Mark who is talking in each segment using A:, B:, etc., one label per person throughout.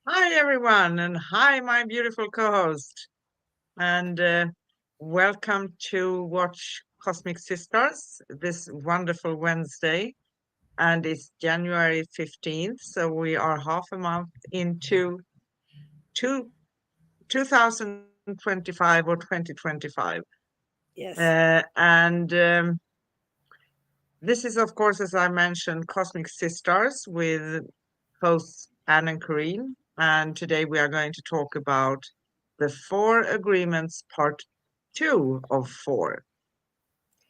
A: Hi, everyone, and hi, my beautiful co-host, and welcome to watch Cosmic Sisters this wonderful Wednesday. And it's January 15th, so we are half a month into two, 2025 or 2025.
B: Yes.
A: And This is, of course, as I mentioned, Cosmic Sisters with hosts Anne and Corrine. And today we are going to talk about the Four Agreements, part two of four.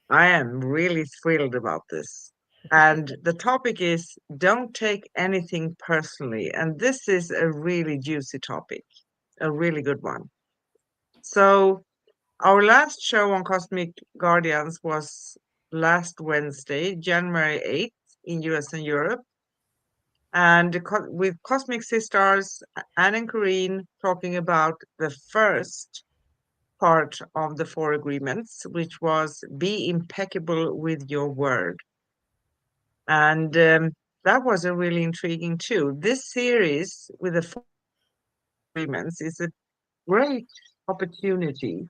A: I am really thrilled about this. And the topic is don't take anything personally. And this is a really juicy topic, a really good one. So, our last show on Cosmic Guardians was last Wednesday, January 8th, in US and Europe. And with Cosmic Sisters, Anne and Corrine talking about the first part of the four agreements, which was be impeccable with your word. And that was a really intriguing too. This series with the four agreements is a great opportunity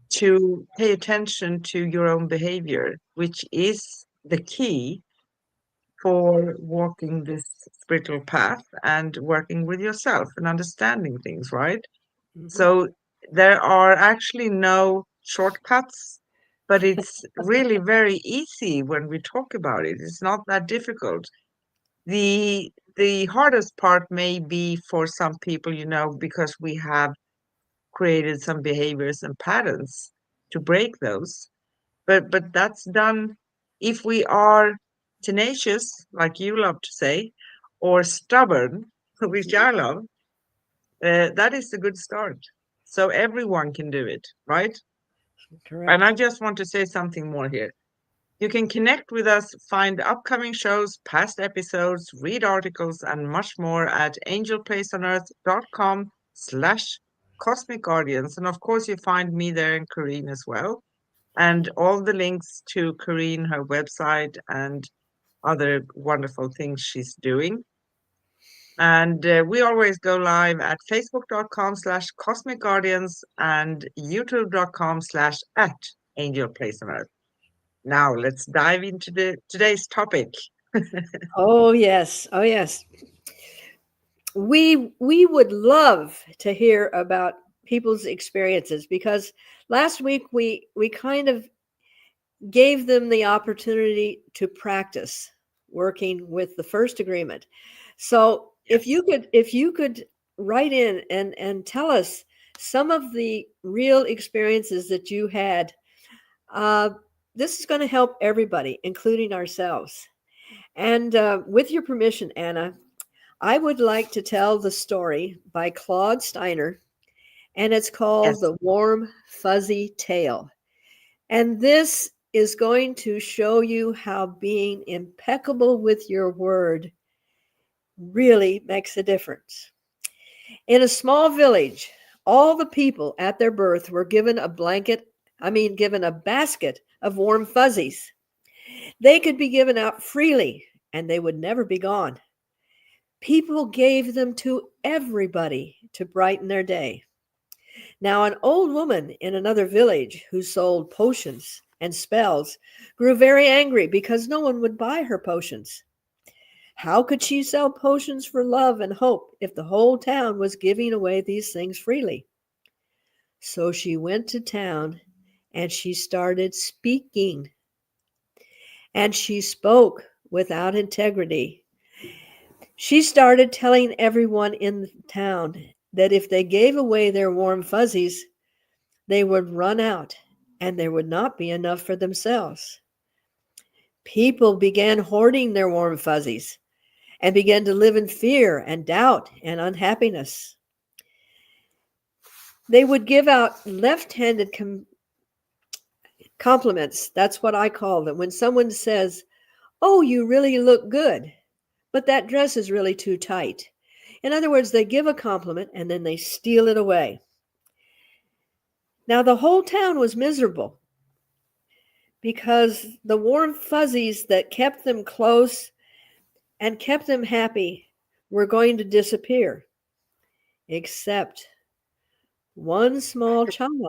A: to pay attention to your own behavior, which is the key for walking this spiritual path and working with yourself and understanding things, right?
B: Hmm.
A: So there are actually no shortcuts, but it's really very easy when we talk about it. It's not that difficult. The hardest part may be for some people, because we have created some behaviors and patterns to break those. But that's done if we are tenacious, like you love to say, or stubborn, which
B: Hmm.
A: I love. That is a good start. So everyone can do it, right? And I
B: Correct.
A: just want to say something more here. You can connect with us, find upcoming shows, past episodes, read articles, and much more at angelplaceonearth.com/cosmic guardians. And of course, you find me there and Corrine as well. And all the links to Corrine, her website, and other wonderful things she's doing. And we always go live at facebook.com/cosmic guardians and youtube.com/at angel place on earth. Now let's dive into today's topic.
B: Oh yes. Oh yes. We would love to hear about people's experiences because last week we kind of gave them the opportunity to practice working with the first agreement. So
A: Yes.
B: if you could write in and tell us some of the real experiences that you had. Uh, this is going to help everybody, including ourselves. And with your permission, Anna, I would like to tell the story by Claude Steiner, and it's called
A: Yes.
B: The Warm, Fuzzy Tale. And this is going to show you how being impeccable with your word really makes a difference. In a small village, all the people at their birth were given a basket of warm fuzzies. They could be given out freely and they would never be gone. People gave them to everybody to brighten their day. Now, an old woman in another village who sold potions and spells grew very angry because no one would buy her potions. How could she sell potions for love and hope if the whole town was giving away these things freely? So she went to town and she started speaking. And she spoke without integrity. She started telling everyone in the town that if they gave away their warm fuzzies, they would run out and there would not be enough for themselves. People began hoarding their warm fuzzies and began to live in fear and doubt and unhappiness. They would give out left handed compliments. That's what I call them. When someone says, "Oh, you really look good, but that dress is really too tight." In other words, they give a compliment and then they steal it away. Now, the whole town was miserable because the warm fuzzies that kept them close and kept them happy were going to disappear, except one small child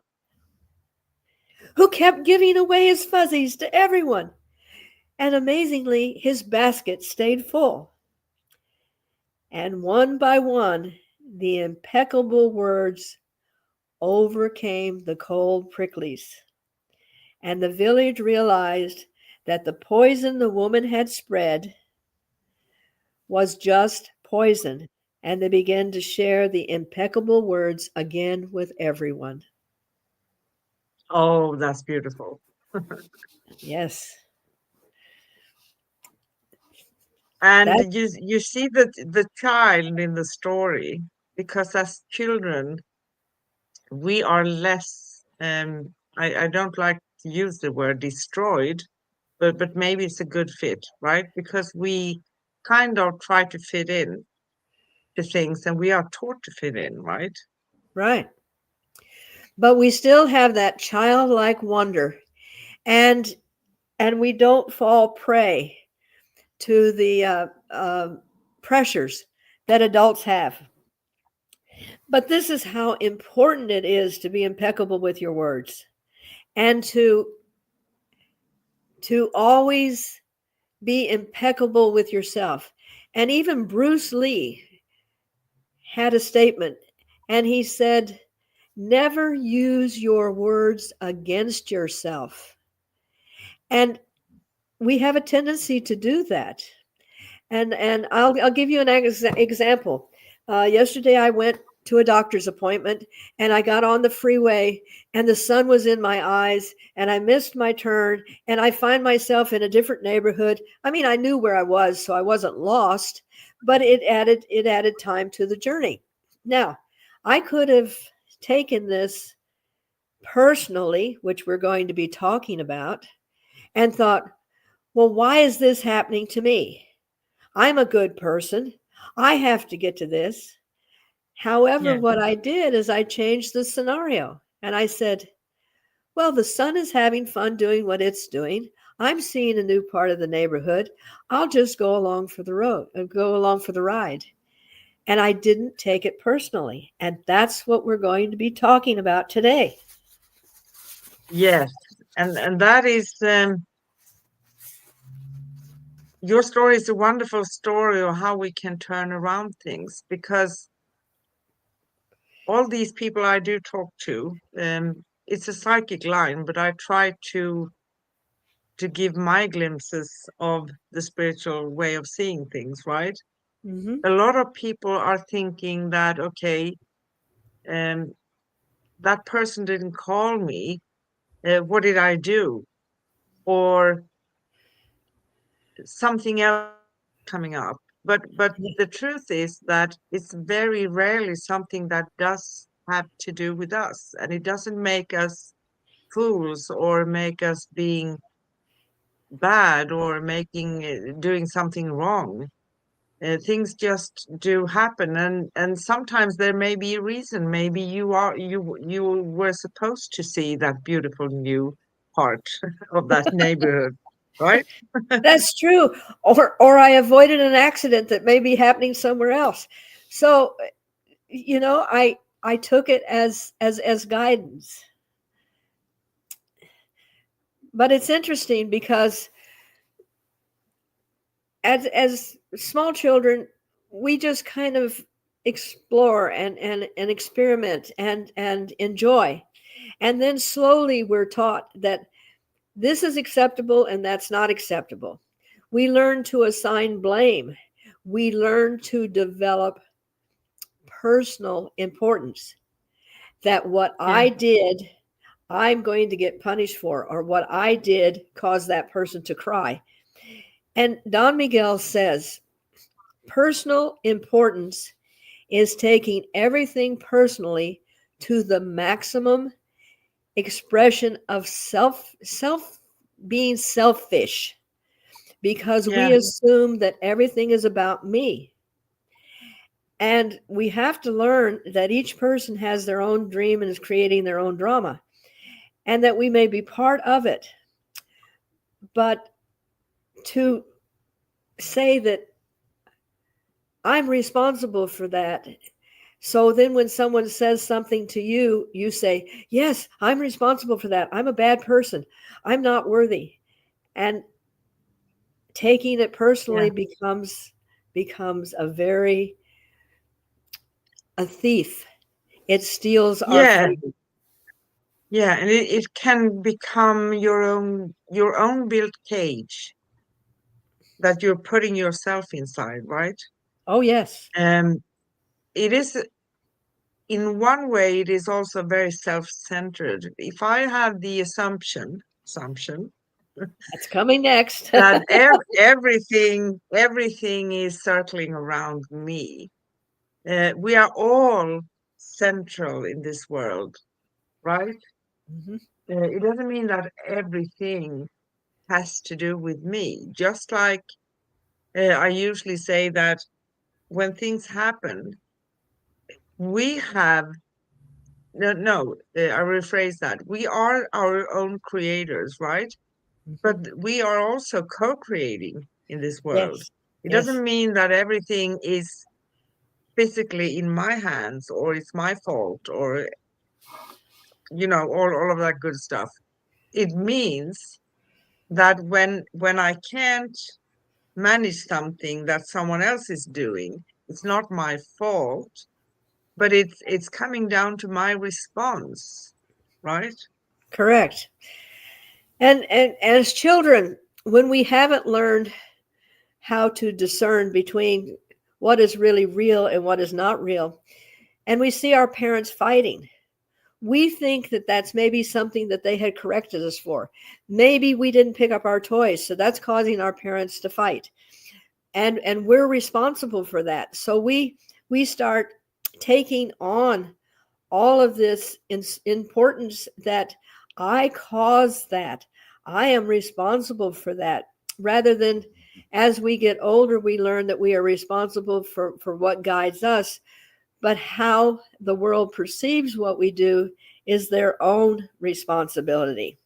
B: who kept giving away his fuzzies to everyone. And amazingly, his basket stayed full. And one by one, the impeccable words overcame the cold pricklies. And the village realized that the poison the woman had spread was just poison. And they began to share the impeccable words again with everyone.
A: Oh, that's beautiful.
B: Yes,
A: And
B: that
A: you see that the child in the story, because as children, we are less, I don't like to use the word destroyed, but maybe it's a good fit, right? Because we kind of try to fit in to things and we are taught to fit in, right?
B: right. But we still have that childlike wonder, and we don't fall prey to the pressures that adults have. But this is how important it is to be impeccable with your words, and to always be impeccable with yourself. And even Bruce Lee had a statement, and he said, never use your words against yourself. And we have a tendency to do that. And I'll give you an example. Yesterday I went to a doctor's appointment, and I got on the freeway, and the sun was in my eyes, and I missed my turn, and I find myself in a different neighborhood. I mean, I knew where I was, so I wasn't lost, but it added time to the journey. Now, I could have taken this personally, which we're going to be talking about, and thought, well, why is this happening to me? I'm a good person. I have to get to this. However,
A: Yeah.
B: what I did is I changed the scenario, and I said, well, the sun is having fun doing what it's doing. I'm seeing a new part of the neighborhood. I'll just go along for the road and go along for the ride. And I didn't take it personally. And that's what we're going to be talking about today.
A: Yes. And that is your story is a wonderful story of how we can turn around things because all these people I do talk to, it's a psychic line, but I try to give my glimpses of the spiritual way of seeing things, right?
B: Mm-hmm.
A: A lot of people are thinking that, okay, um, that person didn't call me. What did I do? Or something else coming up. But the truth is that it's very rarely something that does have to do with us, and it doesn't make us fools or make us being bad or making doing something wrong. Things just do happen, and sometimes there may be a reason. Maybe you were supposed to see that beautiful new part of that neighborhood, right?
B: That's true. Or I avoided an accident that may be happening somewhere else. So, I took it as guidance. But it's interesting because as small children, we just kind of explore and experiment and enjoy. And then slowly we're taught that this is acceptable and that's not acceptable. We learn to assign blame. We learn to develop personal importance, that what
A: Yeah,
B: I did, I'm going to get punished for, or what I did caused that person to cry. And Don Miguel says personal importance is taking everything personally to the maximum expression of self being selfish, because we
A: yeah,
B: assume that everything is about me. And we have to learn that each person has their own dream and is creating their own drama, and that we may be part of it. But to say that I'm responsible for that. So then when someone says something to you, you say, yes, I'm responsible for that. I'm a bad person. I'm not worthy. And taking it
A: Yeah.
B: personally becomes a thief. It steals our
A: Yeah.
B: freedom.
A: Yeah. And it can become your own built cage that you're putting yourself inside, right?
B: Oh yes.
A: Um, it is in one way, it is also very self-centered. If I have the assumption
B: That's coming next.
A: that everything is circling around me, we are all central in this world, right?
B: Mhm.
A: It doesn't mean that everything has to do with me. Just like I usually say that when things happen, we have no, I rephrase that. We are our own creators, right? But
B: Mhm.
A: we are also co-creating in this world.
B: Yes.
A: It
B: Yes.
A: doesn't mean that everything is physically in my hands or it's my fault or all of that good stuff. It means that when I can't manage something that someone else is doing, it's not my fault, but it's coming down to my response, right?
B: Correct. And as children, when we haven't learned how to discern between what is really real and what is not real, and we see our parents fighting, we think that that's maybe something that they had corrected us for. Maybe we didn't pick up our toys, so that's causing our parents to fight. And we're responsible for that. So we start taking on all of this importance that I caused that. I am responsible for that. Rather than as we get older, we learn that we are responsible for what guides us, but how the world perceives what we do is their own responsibility.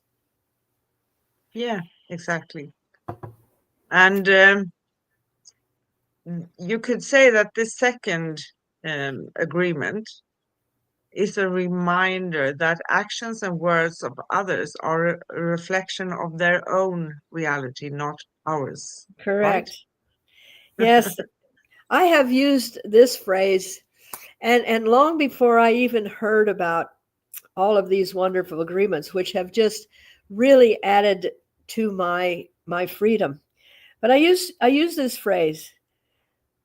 A: Yeah, exactly. And you could say that this second agreement is a reminder that actions and words of others are a reflection of their own reality, not ours, right?
B: Correct. Yes, I have used this phrase, and long before I even heard about all of these wonderful agreements, which have just really added to my freedom. But I use this phrase: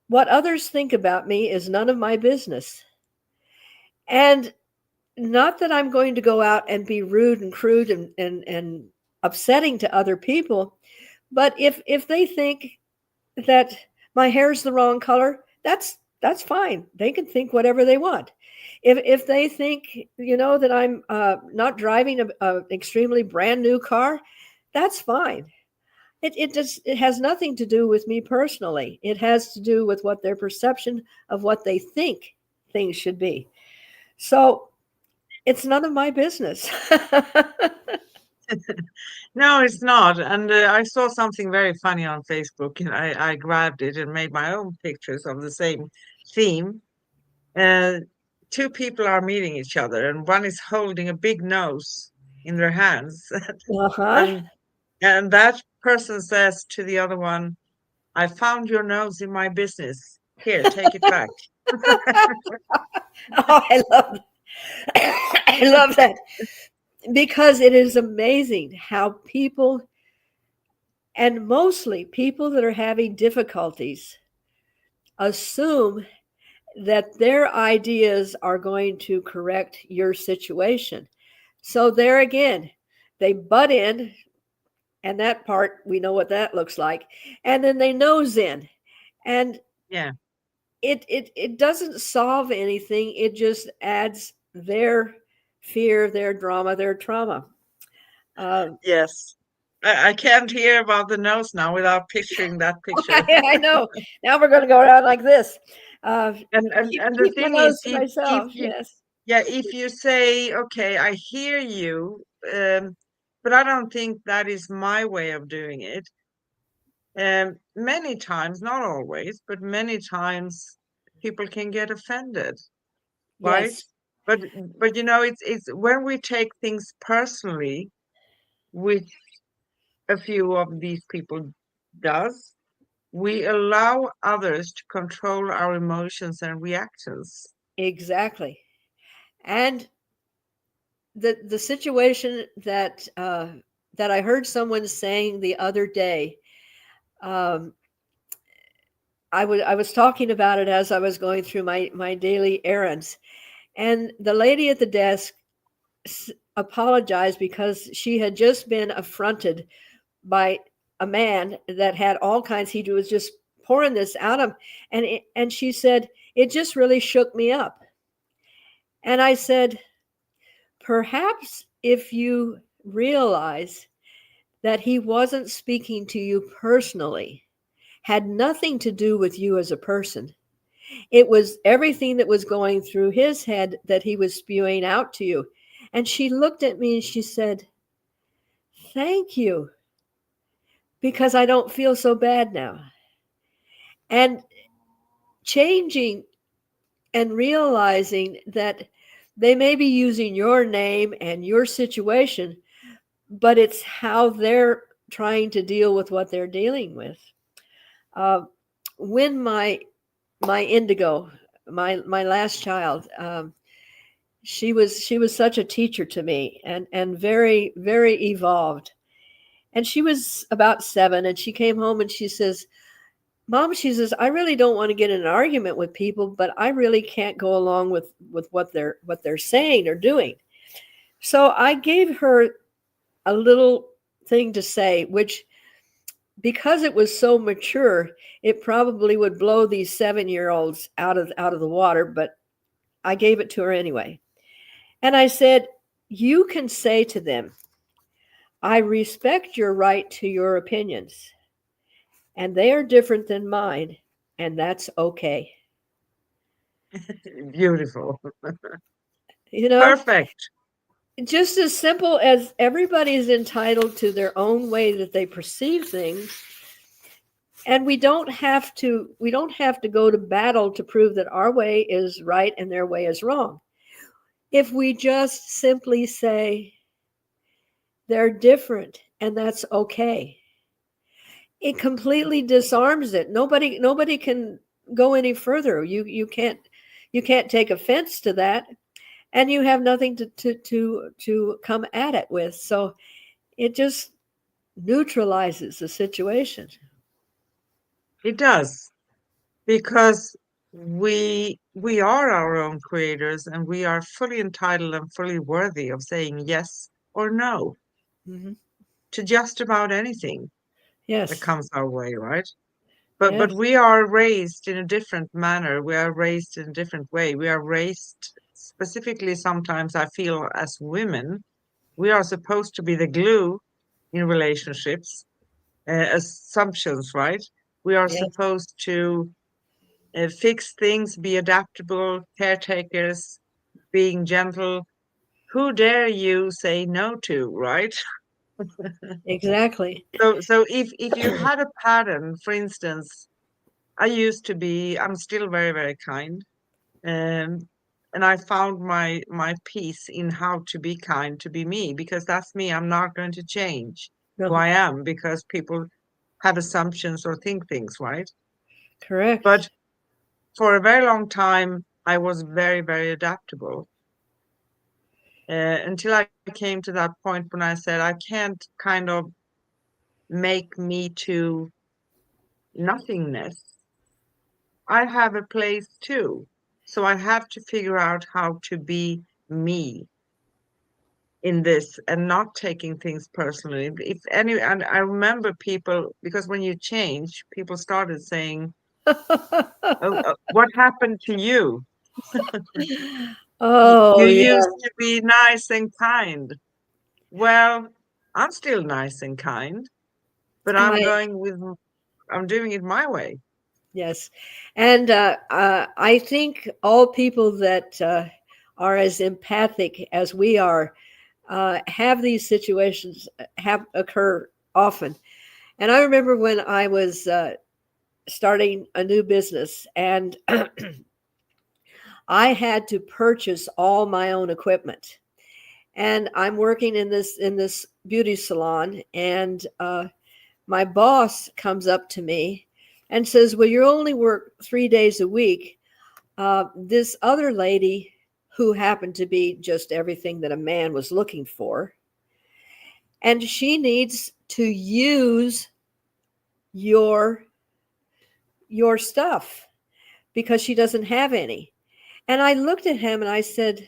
B: "What others think about me is none of my business." And not that I'm going to go out and be rude and crude and upsetting to other people, but if they think that my hair's the wrong color, that's fine. They can think whatever they want. If they think that I'm not driving a extremely brand new car, that's fine. It has nothing to do with me personally. It has to do with what their perception of what they think things should be. So it's none of my business.
A: No, it's not. And I saw something very funny on Facebook, and I grabbed it and made my own pictures of the same theme. Uh, Two people are meeting each other, and one is holding a big nose in their hands,
B: Uh-huh.
A: and that person says to the other one, "I found your nose in my business. Here, take it back."
B: Oh, I love that because it is amazing how people, and mostly people that are having difficulties, assume that their ideas are going to correct your situation. So there again, they butt in, and that part we know what that looks like, and then they nose in, and
A: Yeah.
B: it doesn't solve anything. It just adds their fear, their drama, their trauma. Um,
A: Yes. I can't hear about the nose now without picturing that picture.
B: I know. Now we're going to go around like this. Uh,
A: And the
B: keep my
A: thing is,
B: nose to myself. Yes.
A: if you say, okay, I hear you, but I don't think that is my way of doing it, Many times, not always, but many times people can get offended, right?
B: Yes,
A: But but it's when we take things personally, which a few of these people does, we allow others to control our emotions and reactions.
B: exactly. And the situation that I heard someone saying the other day, um, I was talking about it as I was going through my daily errands, and the lady at the desk apologized because she had just been affronted by a man that had all kinds. He was just pouring this out of, and she said it just really shook me up. And I said, perhaps if you realize that he wasn't speaking to you personally, had nothing to do with you as a person. It was everything that was going through his head that he was spewing out to you. And she looked at me and she said, thank you, because I don't feel so bad now. And changing and realizing that they may be using your name and your situation, but it's how they're trying to deal with what they're dealing with. Uh, when my indigo, my last child, she was such a teacher to me, and very very evolved. And she was about 7, and she came home and she says, Mom, she says, I really don't want to get in an argument with people, but I really can't go along with what they're saying or doing. So I gave her a little thing to say, which, because it was so mature, it probably would blow these 7-year-olds out of the water, but I gave it to her anyway. And I said, you can say to them, I respect your right to your opinions, and they are different than mine, and that's okay.
A: Beautiful.
B: You know,
A: Perfect.
B: just as simple as everybody is entitled to their own way that they perceive things, and we don't have to go to battle to prove that our way is right and their way is wrong. If we just simply say they're different and that's okay, it completely disarms it. Nobody can go any further. You can't take offense to that, and you have nothing to come at it with. So it just neutralizes the situation.
A: It does, because we are our own creators and we are fully entitled and fully worthy of saying yes or no
B: Hmm.
A: to just about anything that
B: Yes,
A: comes our way, right? But
B: yes,
A: we are raised in a different manner. We are raised in a different way. We are raised specifically, sometimes I feel, as women, we are supposed to be the glue in relationships, assumptions, right? We are
B: yes,
A: supposed to fix things, be adaptable, caretakers, being gentle. Who dare you say no to, right?
B: exactly.
A: So if you had a pattern, for instance, I'm still very, very kind. Um, and I found my peace in how to be kind, to be me, because that's me. I'm not going to change who
B: No,
A: I am because people have assumptions or think things, right? But
B: correct.
A: for a very long time, I was very, very adaptable, until I came to that point when I said, I can't kind of make me to nothingness. I have a place too. So I have to figure out how to be me in this and not taking things personally. If any, and I remember people, because when you change, people started saying, oh, what happened to you? You
B: Oh yeah.
A: used to be nice and kind. Well, I'm still nice and kind, but
B: I
A: I'm doing it my way.
B: Yes, and I think all people that are as empathic as we are have these situations have occur often. And I remember when I was starting a new business, and I had to purchase all my own equipment. And I'm working in this beauty salon, and my boss comes up to me and says, "Well, you only work 3 days a week. This other lady, who happened to be just everything that a man was looking for, and she needs to use your your stuff because she doesn't have any." And I looked at him and I said,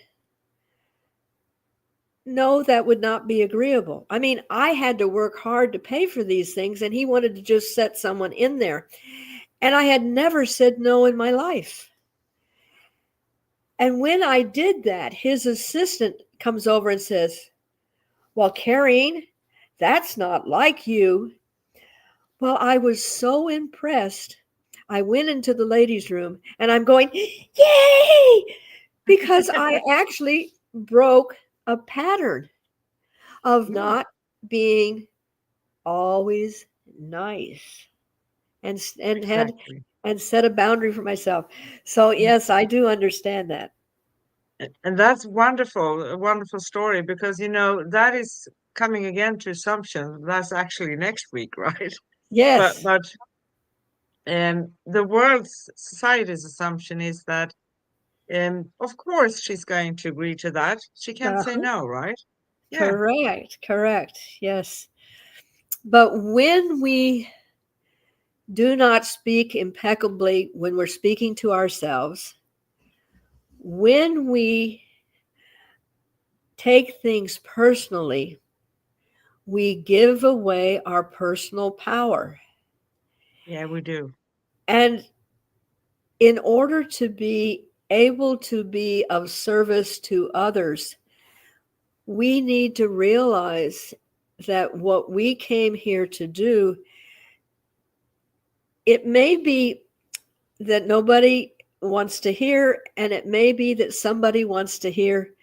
B: "No, that would not be agreeable. I mean, I had to work hard to pay for these things, and he wanted to just set someone in there. And I had never said no in my life." And when I did that, his assistant comes over and says, "Well, Karine, that's not like you." Well, I was so impressed. I went into the ladies' room and I'm going, "Yay!" Because I actually broke a pattern of
A: Yeah,
B: not being always nice, and had
A: exactly.
B: and set a boundary for myself. So yes, I do understand that.
A: And that's wonderful, a wonderful story because that is coming again to assumption. That's actually next week, right? But
B: Yes.
A: but the world's society's assumption is that of course she's going to agree to that. She can't say
B: Uh-huh.
A: no, right? Yeah,
B: Correct. Correct. Yes. But when we do not speak impeccably, when we're speaking to ourselves, when we take things personally, we give away our personal power.
A: yeah, we do.
B: And in order to be able to be of service to others, we need to realize that what we came here to do, it may be that nobody wants to hear, and it may be that somebody wants to hear,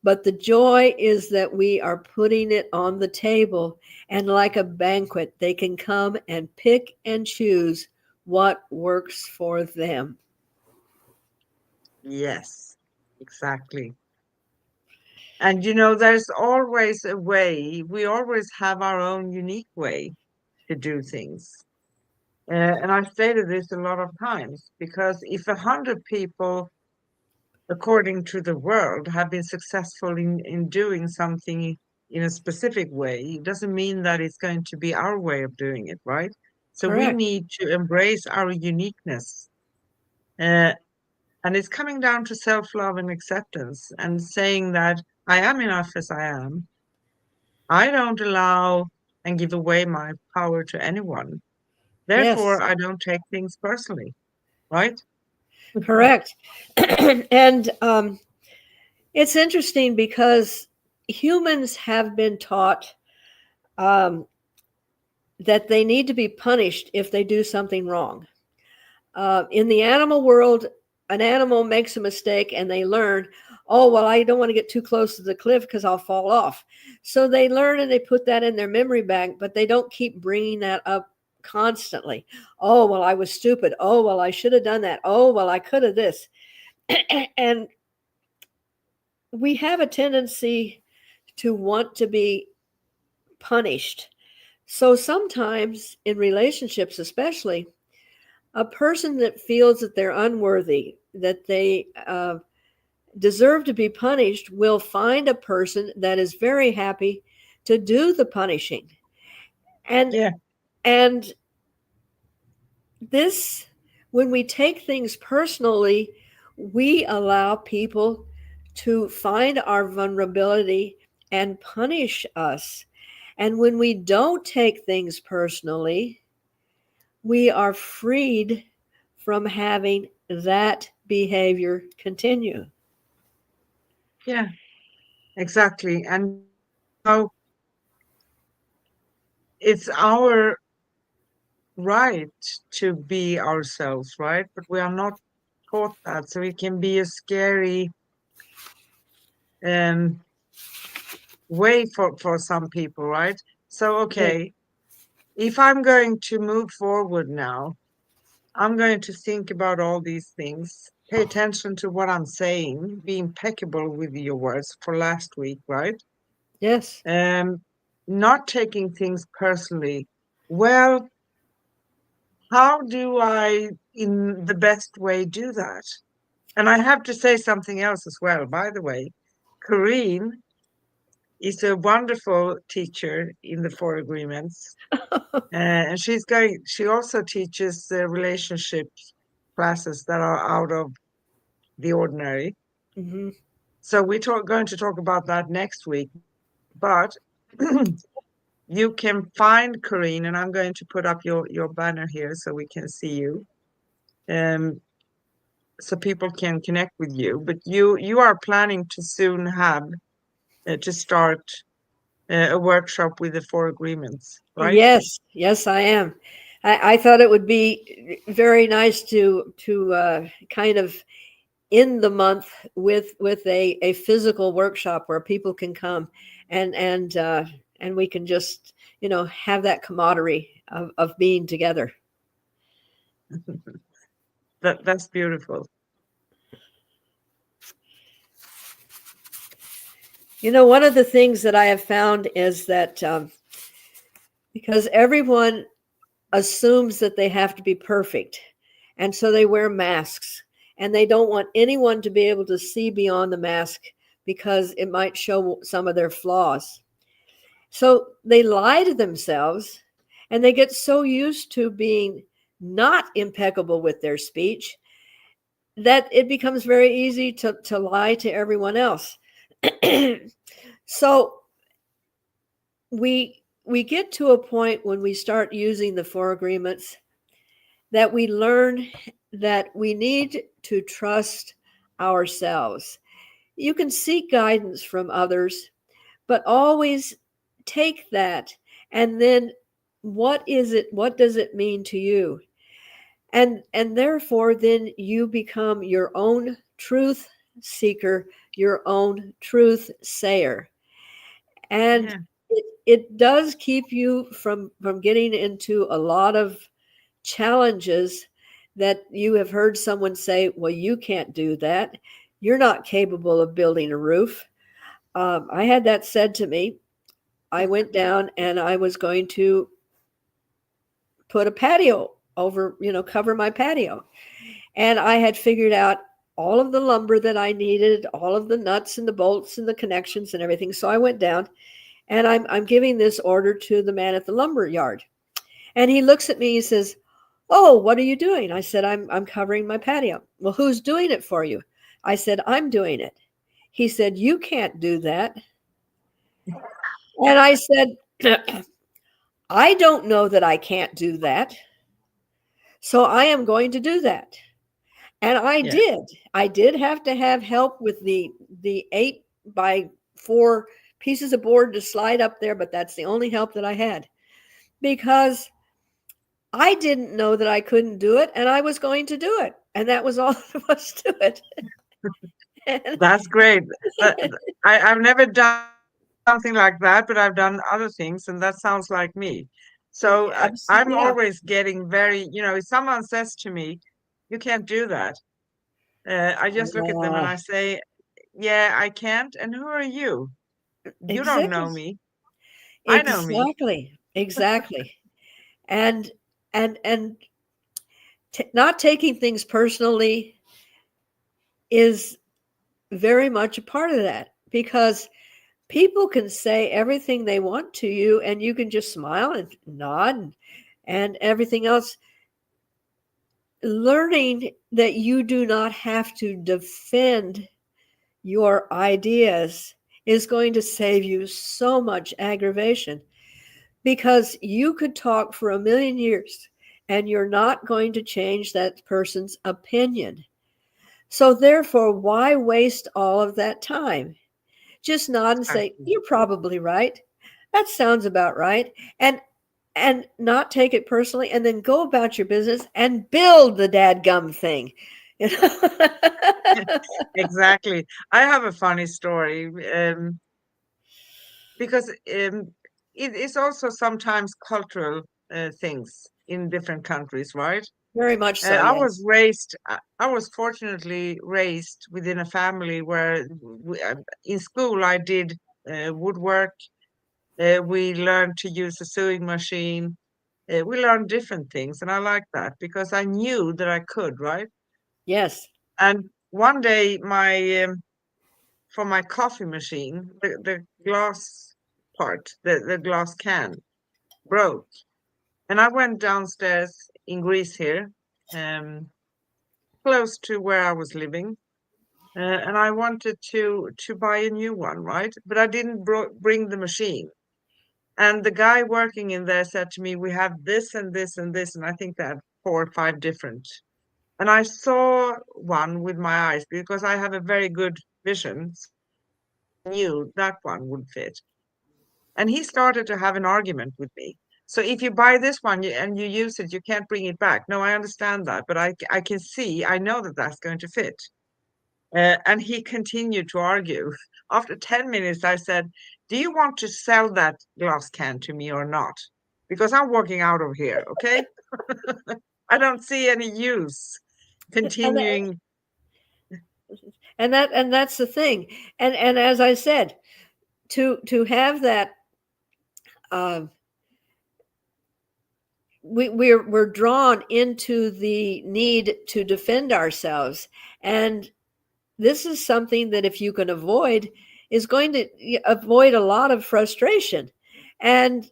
B: but the joy is that we are putting it on the table, and like a banquet, they can come and pick and choose what works for them.
A: Yes, exactly. And there's always a way. We always have our own unique way to do things. And I've stated this a lot of times because if 100 people, according to the world, have been successful in doing something in a specific way, it doesn't mean that it's going to be our way of doing it, right? So we
B: Correct.
A: need to embrace our uniqueness. Uh, and it's coming down to self-love and acceptance and saying that I am enough as I am. I don't allow and give away my power to anyone. Therefore,
B: Yes,
A: I don't take things personally, right?
B: correct. And it's interesting because humans have been taught um, that they need to be punished if they do something wrong. In the animal world, an animal makes a mistake and they learn, "Oh, well, I don't want to get too close to the cliff because I'll fall off." So they learn and they put that in their memory bank, but they don't keep bringing that up constantly. "Oh, well, I was stupid. Oh, well, I should have done that. Oh, well, I could have this." And we have a tendency to want to be punished. So sometimes in relationships, especially, a person that feels that they're unworthy, that they deserve to be punished, will find a person that is very happy to do the punishing. And
A: Yeah,
B: and this, when we take things personally, we allow people to find our vulnerability and punish us. And when we don't take things personally, we are freed from having that behavior continue.
A: yeah, exactly. And so it's our right to be ourselves, right? But we are not taught that. So it can be a scary um, way for some people, right? So,
B: Yes.
A: okay. if I'm going to move forward now, I'm going to think about all these things, pay attention to what I'm saying, be impeccable with your words for last week, right?
B: Yes.
A: Um, not taking things personally. Well, how do I, in the best way, do that? And I have to say something else as well, by the way. Corrine is a wonderful teacher in the Four Agreements. And she also teaches relationship classes that are out of the ordinary.
B: Hmm.
A: So going to talk about that next week. But you can find Corrine, and I'm going to put up your banner here so we can see you, um, so people can connect with you. But you are planning to soon have to start a workshop with the Four Agreements, right?
B: Yes, yes, I am. I thought it would be very nice to kind of end the month with a physical workshop where people can come and we can just have that camaraderie of being together.
A: That's beautiful.
B: One of the things that I have found is that because everyone assumes that they have to be perfect, and so they wear masks, and they don't want anyone to be able to see beyond the mask because it might show some of their flaws. So they lie to themselves, and they get so used to being not impeccable with their speech that it becomes very easy to lie to everyone else. So we get to a point when we start using the Four Agreements that we learn that we need to trust ourselves. You can seek guidance from others, but always take that and then what is it? What does it mean to you? And therefore then you become your own truth seeker, your own truth sayer. And
A: Yeah.
B: it does keep you from getting into a lot of challenges that you have heard someone say, well, you can't do that. You're not capable of building a roof. I had that said to me. I went down and I was going to put a patio over, cover my patio. And I had figured out all of the lumber that I needed, all of the nuts and the bolts and the connections and everything. So I went down and I'm giving this order to the man at the lumber yard. And he looks at me, he says, oh, what are you doing? I said, I'm covering my patio. Well, who's doing it for you? I said, I'm doing it. He said, you can't do that. And I said, I don't know that I can't do that. So I am going to do that. And I
A: Yeah.
B: did. I did have to have help with the 8 by 4 pieces of board to slide up there, but that's the only help that I had because I didn't know that I couldn't do it, and I was going to do it, and that was all there was to it. And
A: That's great. I've never done something like that, but I've done other things, and that sounds like me. So I'm
B: yeah,
A: always getting very, if someone says to me, "You can't do that," I just look at them and
B: uh,
A: I say, "Yeah, I can't." And who are you? You don't
B: exactly,
A: know me. I know me.
B: exactly, and and not taking things personally is very much a part of that because people can say everything they want to you and you can just smile and nod and everything else. Learning that you do not have to defend your ideas is going to save you so much aggravation because you could talk for a million years and you're not going to change that person's opinion. So, therefore, why waste all of that time? Just nod and say,
A: Exactly.
B: you're probably right. That sounds about right. And not take it personally and then go about your business and build the dadgum thing. You know?
A: Exactly. I have a funny story, because it is also sometimes cultural. things in different countries, right?
B: Very much so,
A: I was
B: yes.
A: raised, I was fortunately raised within a family where in school I did woodwork. We learned to use a sewing machine. We learned different things, and I like that because I knew that I could, right?
B: Yes.
A: And one day, for my coffee machine, the glass part, the glass can broke, and I went downstairs in Greece here, um, close to where I was living, and I wanted to buy a new one, right? But I didn't bring the machine. And the guy working in there said to me, "We have this and this and this," and I think they had 4 or 5 different. And I saw one with my eyes because I have a very good vision. So I knew that one would fit. And he started to have an argument with me. So if you buy this one and you use it, you can't bring it back. No, I understand that, but I can see, I know that that's going to fit. And he continued to argue. After 10 minutes, I said, "Do you want to sell that glass can to me or not? Because I'm walking out of here, okay? I don't see any use
B: And
A: continuing."
B: and that's the thing. And as I said, to have that, uh, we're drawn into the need to defend ourselves, and this is something that if you can avoid is going to avoid a lot of frustration. And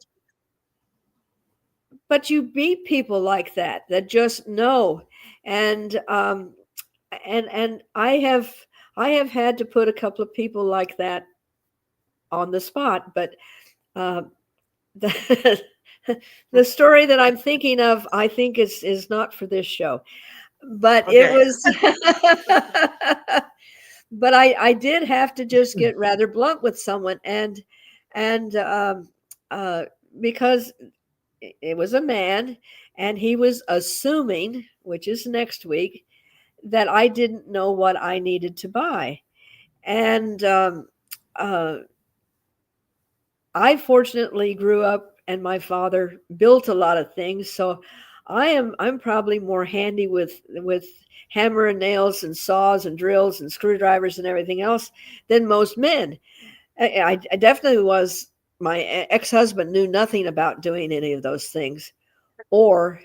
B: but you meet people like that just know. And and I have had to put a couple of people like that on the spot, but uh, the the story that I'm thinking of, I think is not for this show, but it
A: Okay.
B: was. But I did have to just get rather blunt with someone, and uh, because it was a man, and he was assuming, which is next week, that I didn't know what I needed to buy, and uh, I fortunately grew up and my father built a lot of things, so I'm probably more handy with hammer and nails and saws and drills and screwdrivers and everything else than most men. I definitely was. My ex-husband knew nothing about doing any of those things, or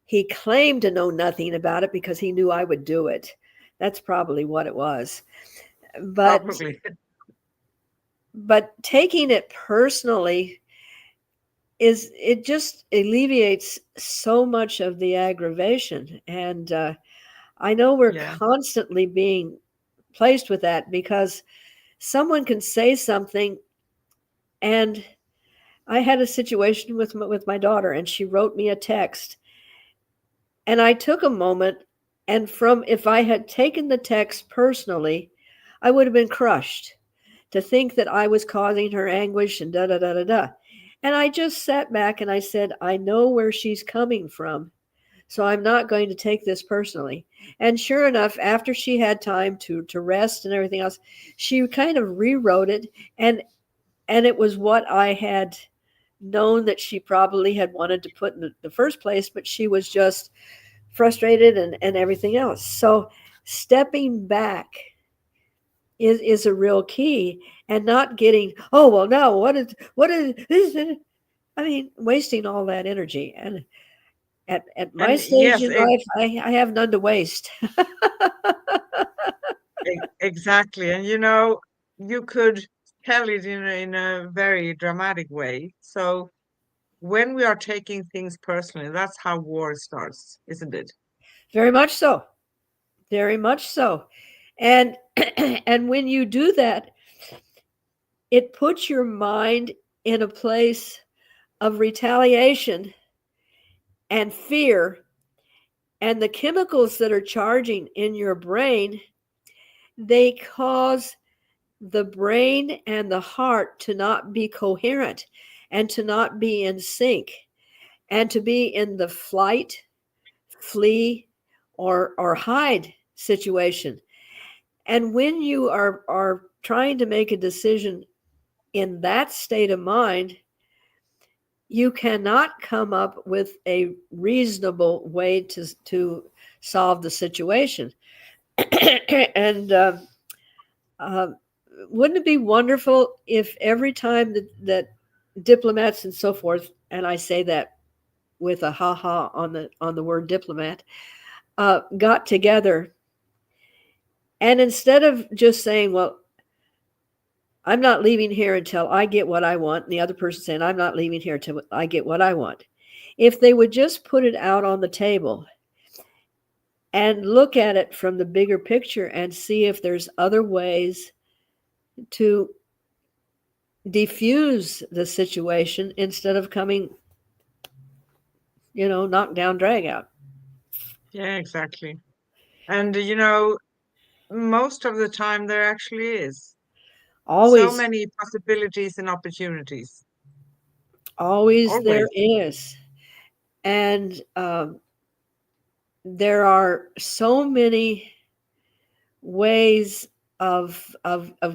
B: he claimed to know nothing about it because he knew I would do it. That's probably what it was. But
A: Probably.
B: taking it personally is it just alleviates so much of the aggravation. And I know we're
A: Yeah.
B: constantly being placed with that because someone can say something. And I had a situation with my daughter, and she wrote me a text, and I took a moment, and from if I had taken the text personally, I would have been crushed to think that I was causing her anguish and da da da da da. And I just sat back and I said, I know where she's coming from, so I'm not going to take this personally. And sure enough, after she had time to rest and everything else, she kind of rewrote it, and it was what I had known that she probably had wanted to put in the first place, but she was just frustrated and everything else. So stepping back is a real key, and not getting, oh well, no, what is this? I mean, wasting all that energy. And at my
A: And
B: stage
A: yes,
B: in life, I have none to waste.
A: exactly. And you could tell it in a very dramatic way. So when we are taking things personally, that's how war starts, isn't it?
B: Very much so. Very much so. And and when you do that, it puts your mind in a place of retaliation and fear, and the chemicals that are charging in your brain, they cause the brain and the heart to not be coherent and to not be in sync, and to be in the flight, flee, or hide situation. And when you are trying to make a decision in that state of mind, you cannot come up with a reasonable way to solve the situation. And uh, wouldn't it be wonderful if every time that diplomats and so forth, and I say that with a ha ha on the word diplomat, got together, and instead of just saying, well, I'm not leaving here until I get what I want, and the other person saying, I'm not leaving here until I get what I want. If they would just put it out on the table and look at it from the bigger picture and see if there's other ways to diffuse the situation instead of coming, knock down, drag out.
A: Yeah, exactly. And most of the time there actually is so
B: Always,
A: many possibilities and opportunities.
B: always there
A: Always.
B: is. And there are so many ways of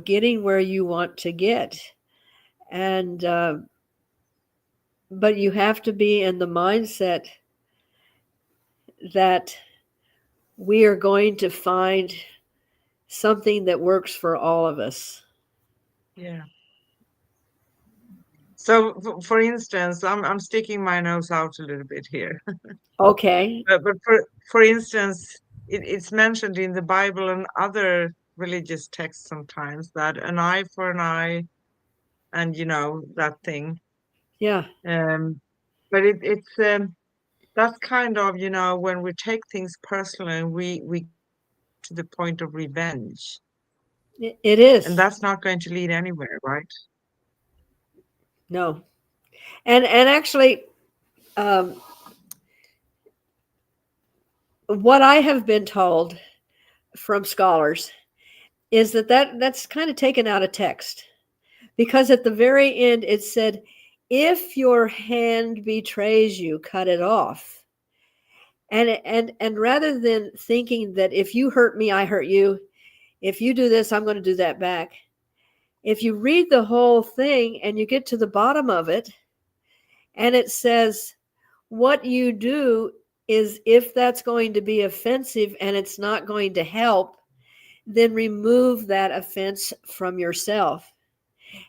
B: getting where you want to get. And but you have to be in the mindset that we are going to find something that works for all of us.
A: Yeah. So, for instance, I'm sticking my nose out a little bit here.
B: Okay.
A: But for instance, it's mentioned in the Bible and other religious texts sometimes that an eye for an eye, and that thing.
B: Yeah.
A: Um, but it's that's kind of when we take things personally, we to the point of revenge,
B: It
A: and
B: is.
A: that's not going to lead anywhere, right?
B: No. And actually, um, what I have been told from scholars is that's kind of taken out of text, because at the very end it said, if your hand betrays you, cut it off. And rather than thinking that if you hurt me, I hurt you, if you do this, I'm going to do that back, if you read the whole thing and you get to the bottom of it, and it says what you do is, if that's going to be offensive and it's not going to help, then remove that offense from yourself.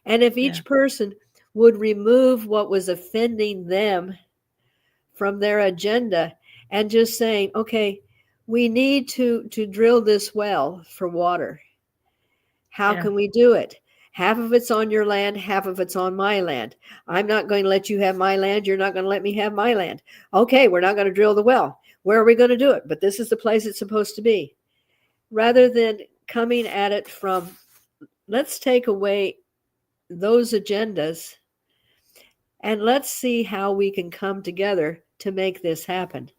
B: And if
A: Yeah,
B: each person would remove what was offending them from their agenda and just saying, okay, we need to drill this well for water. How
A: yeah,
B: can we do it? Half of it's on your land, half of it's on my land. I'm not going to let you have my land. You're not going to let me have my land. Okay, we're not going to drill the well. Where are we going to do it? But this is the place it's supposed to be. Rather than coming at it from, let's take away those agendas and let's see how we can come together to make this happen.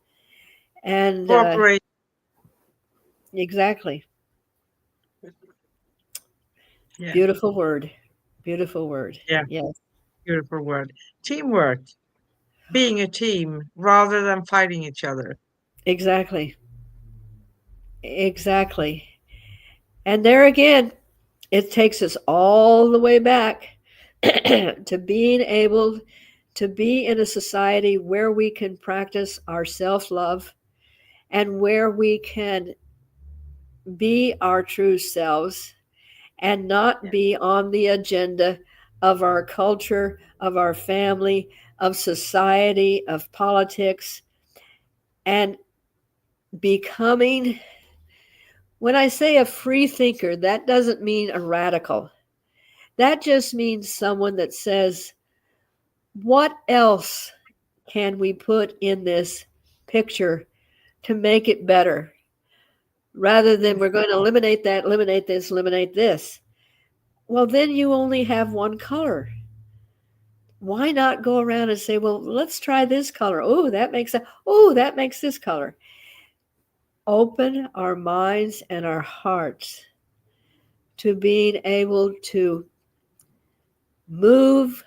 B: And
A: cooperate.
B: exactly.
A: Yeah,
B: Beautiful word. Beautiful word.
A: yeah,
B: Yes,
A: beautiful word. Teamwork, being a team rather than fighting each other.
B: exactly. Exactly. And there again, it takes us all the way back to being able to be in a society where we can practice our self love and where we can be our true selves and not
A: Yeah,
B: be on the agenda of our culture, of our family, of society, of politics, and becoming, when I say a free thinker, that doesn't mean a radical. That just means someone that says, what else can we put in this picture to make it better? Rather than we're going to eliminate that, eliminate this, eliminate this. Well, then you only have one color. Why not go around and say, well, let's try this color. Oh, that makes that. Oh, that makes this color. Open our minds and our hearts to being able to move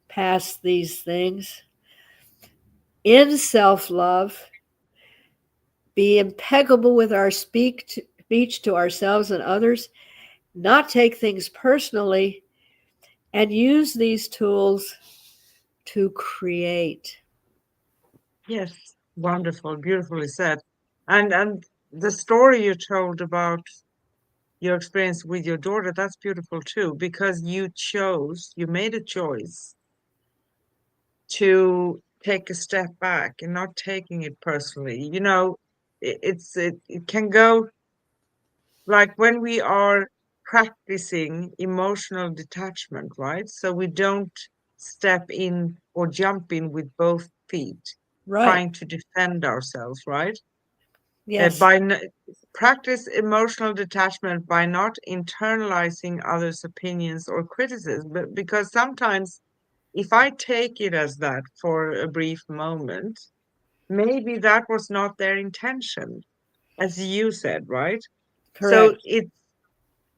B: past these things in self love, be impeccable with our speech to ourselves and others, not take things personally, and use these tools to create.
A: Yes, wonderful, beautifully said. And the story you told about your experience with your daughter, that's beautiful too, because you made a choice to take a step back and not taking it personally. It can go like when we are practicing emotional detachment, right? So we don't step in or jump in with both feet,
B: Right.
A: trying to defend ourselves, right?
B: Yes.
A: By practice emotional detachment by not internalizing others' opinions or criticism, but because sometimes if I take it as that for a brief moment, maybe that was not their intention, as you said, right? So
B: Correct.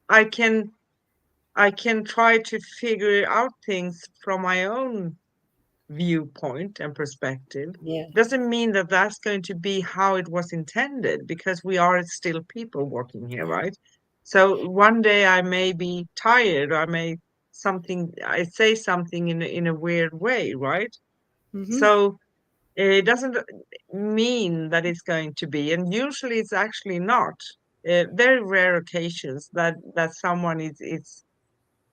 A: I can I can try to figure out things from my own viewpoint and perspective.
B: Yeah.
A: Doesn't mean that that's going to be how it was intended because we are still people working here, right? So one day I may be tired, or I say something in a weird way, right?
B: Mm-hmm.
A: So it doesn't mean that it's going to be, and usually it's actually not. Very rare occasions that someone is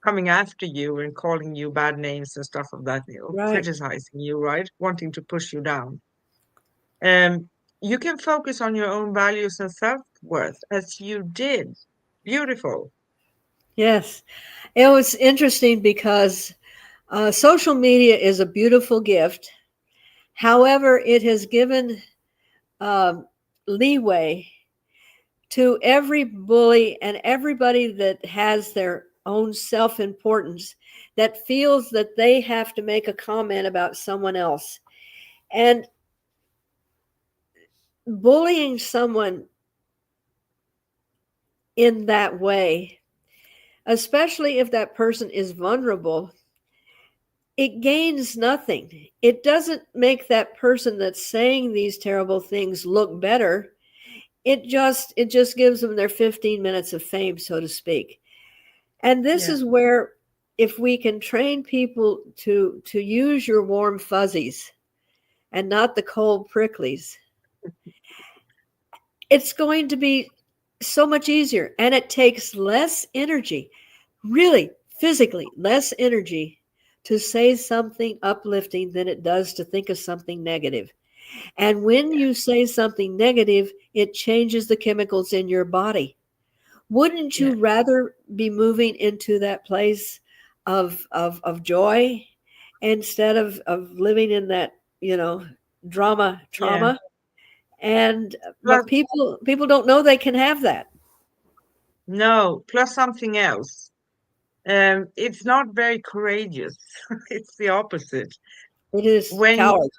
A: coming after you and calling you bad names and stuff of that,
B: Right.
A: criticizing you, right? Wanting to push you down. Um, you can focus on your own values and self-worth as you did. Beautiful.
B: Yes. It was interesting because social media is a beautiful gift. However, it has given um, leeway to every bully and everybody that has their own self importance that feels that they have to make a comment about someone else. And bullying someone in that way, especially if that person is vulnerable, it gains nothing. It doesn't make that person that's saying these terrible things look better. It just gives them their 15 minutes of fame, so to speak. And this
A: Yeah,
B: is where, if we can train people to use your warm fuzzies and not the cold pricklies, it's going to be so much easier, and it takes less energy, really physically less energy, to say something uplifting than it does to think of something negative. And when
A: yeah,
B: you say something negative, it changes the chemicals in your body. Wouldn't
A: yeah,
B: you rather be moving into that place of joy instead of living in that, you know, drama
A: yeah.
B: trauma? And
A: Plus,
B: but people don't know they can have that.
A: no, plus something else. It's not very courageous. It's the opposite.
B: It is
A: When
B: coward.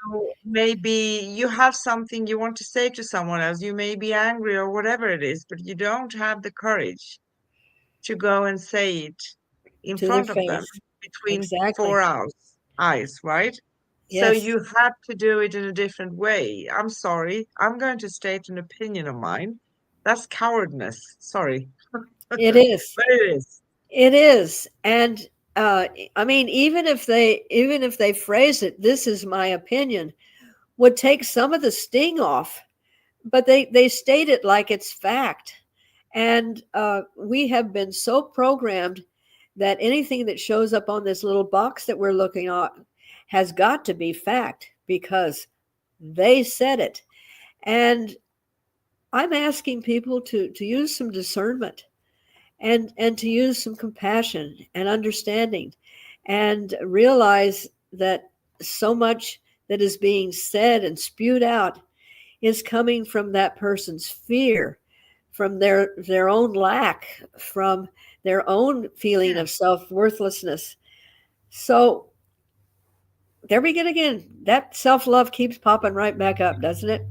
A: maybe you have something you want to say to someone else, you may be angry or whatever it is, but you don't have the courage to go and say it in
B: To their
A: front of them
B: face.
A: between four
B: Exactly.
A: eyes, right? So
B: Yes,
A: you have to do it in a different way. I'm sorry. I'm going to state an opinion of mine. That's cowardness. Sorry.
B: it is.
A: But it is.
B: It is. And I mean, even if they phrase it, this is my opinion, would take some of the sting off, but they state it like it's fact. And we have been so programmed that anything that shows up on this little box that we're looking at has got to be fact because they said it. And I'm asking people to use some discernment and to use some compassion and understanding and realize that so much that is being said and spewed out is coming from that person's fear, from their own lack, from their own feeling
A: Yeah,
B: of self-worthlessness. So there we get again. That self-love keeps popping right back up, doesn't it?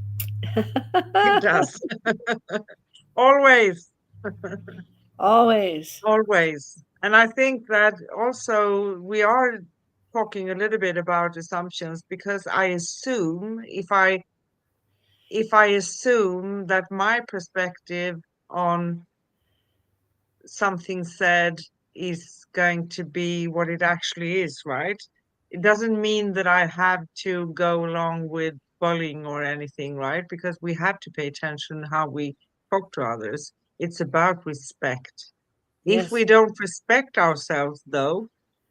A: it does. Always.
B: Always.
A: Always. And I think that also we are talking a little bit about assumptions because I assume if I assume that my perspective on something said is going to be what it actually is, right? it doesn't mean that I have to go along with bullying or anything, right? Because we have to pay attention how we talk to others. It's about respect. If we
B: Yes,
A: don't respect ourselves, though,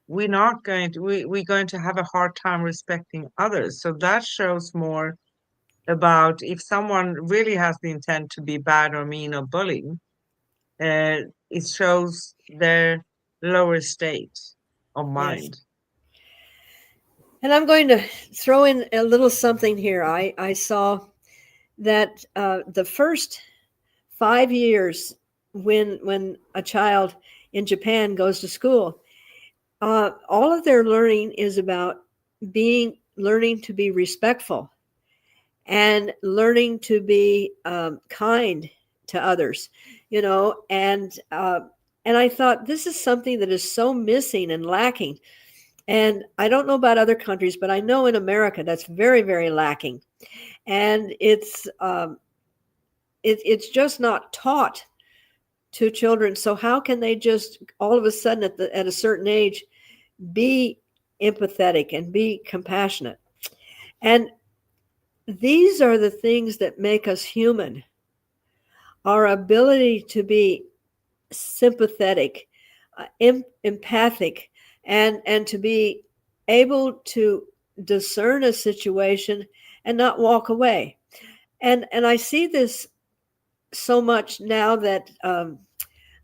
A: we're going to have a hard time respecting others. So that shows more about if someone really has the intent to be bad or mean or bullying, it shows their lower state of
B: yes.
A: mind.
B: And I'm going to throw in a little something here. I saw that the first 5 years when a child in Japan goes to school, all of their learning is about learning to be respectful and learning to be kind to others, and I thought this is something that is so missing and lacking. And I don't know about other countries, but I know in America that's very, very lacking. And it's just not taught to children. So how can they just all of a sudden at a certain age be empathetic and be compassionate? And these are the things that make us human. Our ability to be sympathetic, empathic, and to be able to discern a situation and not walk away. And I see this so much now that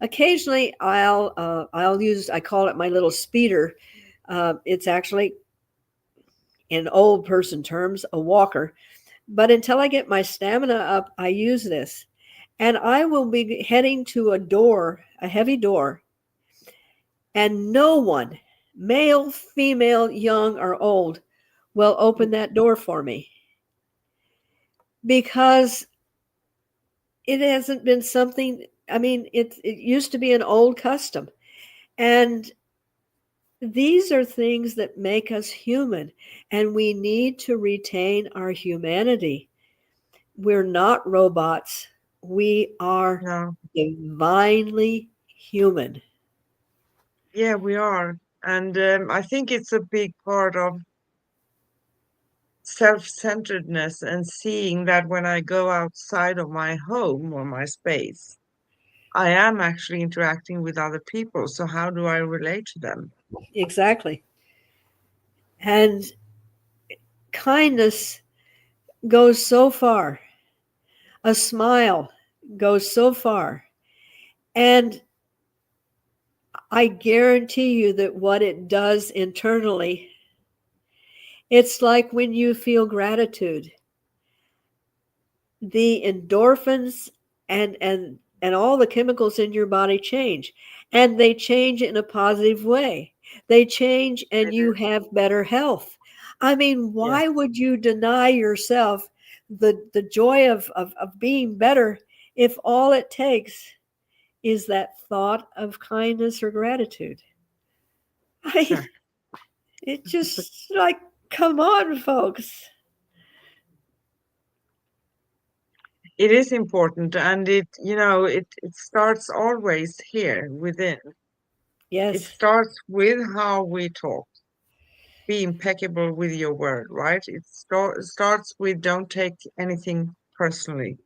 B: occasionally I'll use, I call it my little speeder. It's actually, in old person terms, a walker. But until I get my stamina up, I use this. And I will be heading to a door, a heavy door, and no one, male, female, young, or old, will open that door for me because it hasn't been something. I mean, it used to be an old custom. And these are things that make us human, and we need to retain our humanity. We're not robots. We are
A: Yeah,
B: divinely human.
A: yeah, we are. And I think it's a big part of self-centeredness and seeing that when I go outside of my home or my space, I am actually interacting with other people. So how do I relate to them?
B: Exactly. And kindness goes so far. A smile goes so far. And I guarantee you that what it does internally, it's like when you feel gratitude, the endorphins and all the chemicals in your body change, and they change in a positive way. They change and you
A: Mhm.
B: have better health. I mean, why
A: Yes,
B: would you deny yourself the joy of being better if all it takes is that thought of kindness or gratitude? I
A: exactly.
B: it just like, come on, folks.
A: It is important, and it starts always here within. It
B: Yes,
A: starts with how we talk. Be impeccable with your word, right? Starts with don't take anything personally.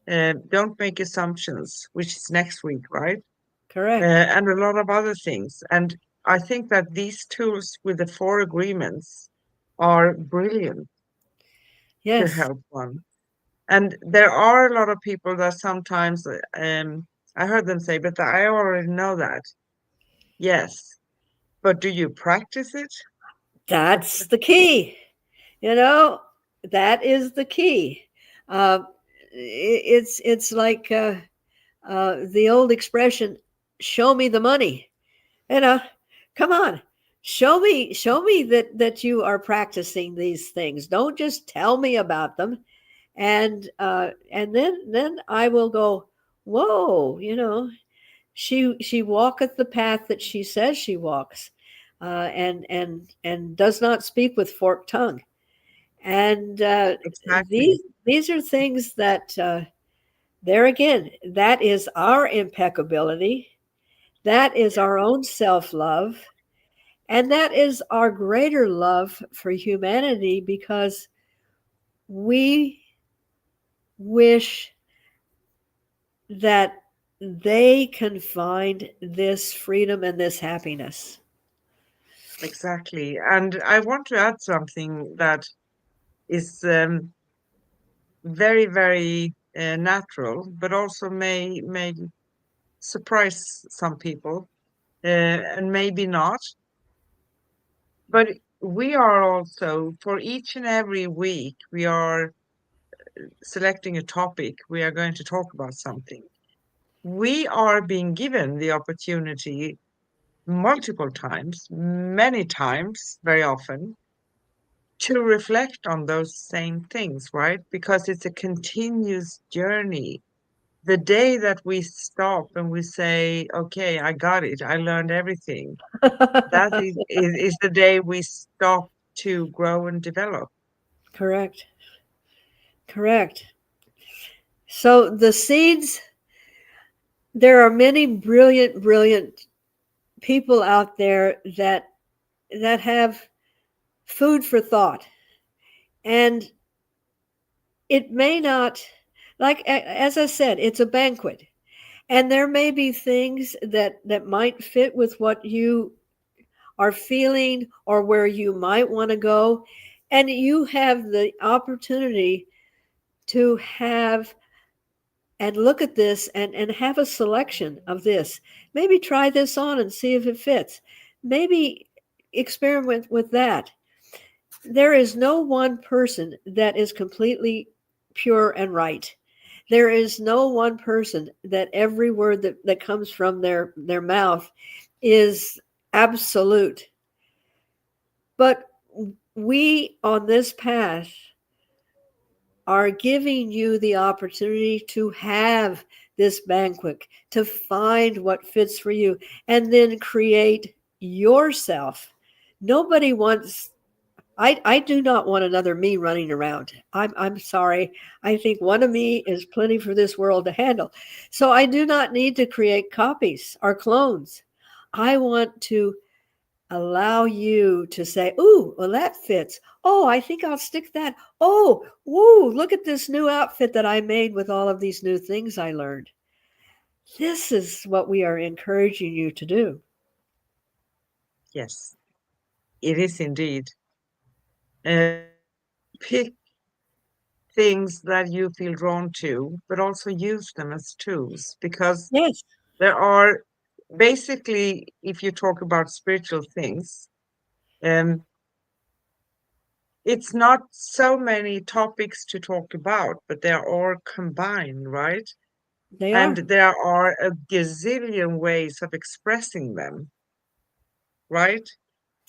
A: Don't make assumptions, which is next week, right?
B: correct.
A: And a lot of other things. And I think that these tools with the four agreements are brilliant to
B: Yes,
A: help one. And there are a lot of people that sometimes, I heard them say, but I already know that. Yes, but do you practice it?
B: that's the key. You know, that is the key. Uh, it's like the old expression, "Show me the money." You know, come on, show me that you are practicing these things. Don't just tell me about them, and then I will go, whoa, she walketh the path that she says she walks, and does not speak with forked tongue. And
A: Exactly.
B: these are things that there again, that is our impeccability, that is our own self love, And that is our greater love for humanity because we wish that they can find this freedom and this happiness.
A: Exactly. And I want to add something that is very, very natural, but also may surprise some people, and maybe not. But we are also, for each and every week, we are selecting a topic. We are going to talk about something. We are being given the opportunity multiple times, many times, very often, to reflect on those same things, right? Because it's a continuous journey. The day that we stop and we say, okay, I got it, I learned everything, that is the day we stop to grow and develop.
B: Correct. Correct. So the seeds, there are many brilliant, brilliant people out there that have food for thought. And it may not, like as I said, it's a banquet. And there may be things that might fit with what you are feeling or where you might want to go. And you have the opportunity to have and look at this and have a selection of this. Maybe try this on and see if it fits. Maybe experiment with that. There is no one person that is completely pure and right. There is no one person that every word that comes from their mouth is absolute. But we on this path are giving you the opportunity to have this banquet, to find what fits for you, and then create yourself. Nobody wants, I do not want another me running around. I'm sorry. I think one of me is plenty for this world to handle. So I do not need to create copies or clones. I want to allow you to say, "Ooh, well, that fits. Oh, I think I'll stick that. Oh, whoa, look at this new outfit that I made with all of these new things I learned." This is what we are encouraging you to do.
A: Yes, it is indeed. Uh, Pick things that you feel drawn to, but also use them as tools because
B: Yes,
A: there are basically, if you talk about spiritual things, um, it's not so many topics to talk about, but they are all combined, right?
B: they
A: And
B: are.
A: there are a gazillion ways of expressing them, right?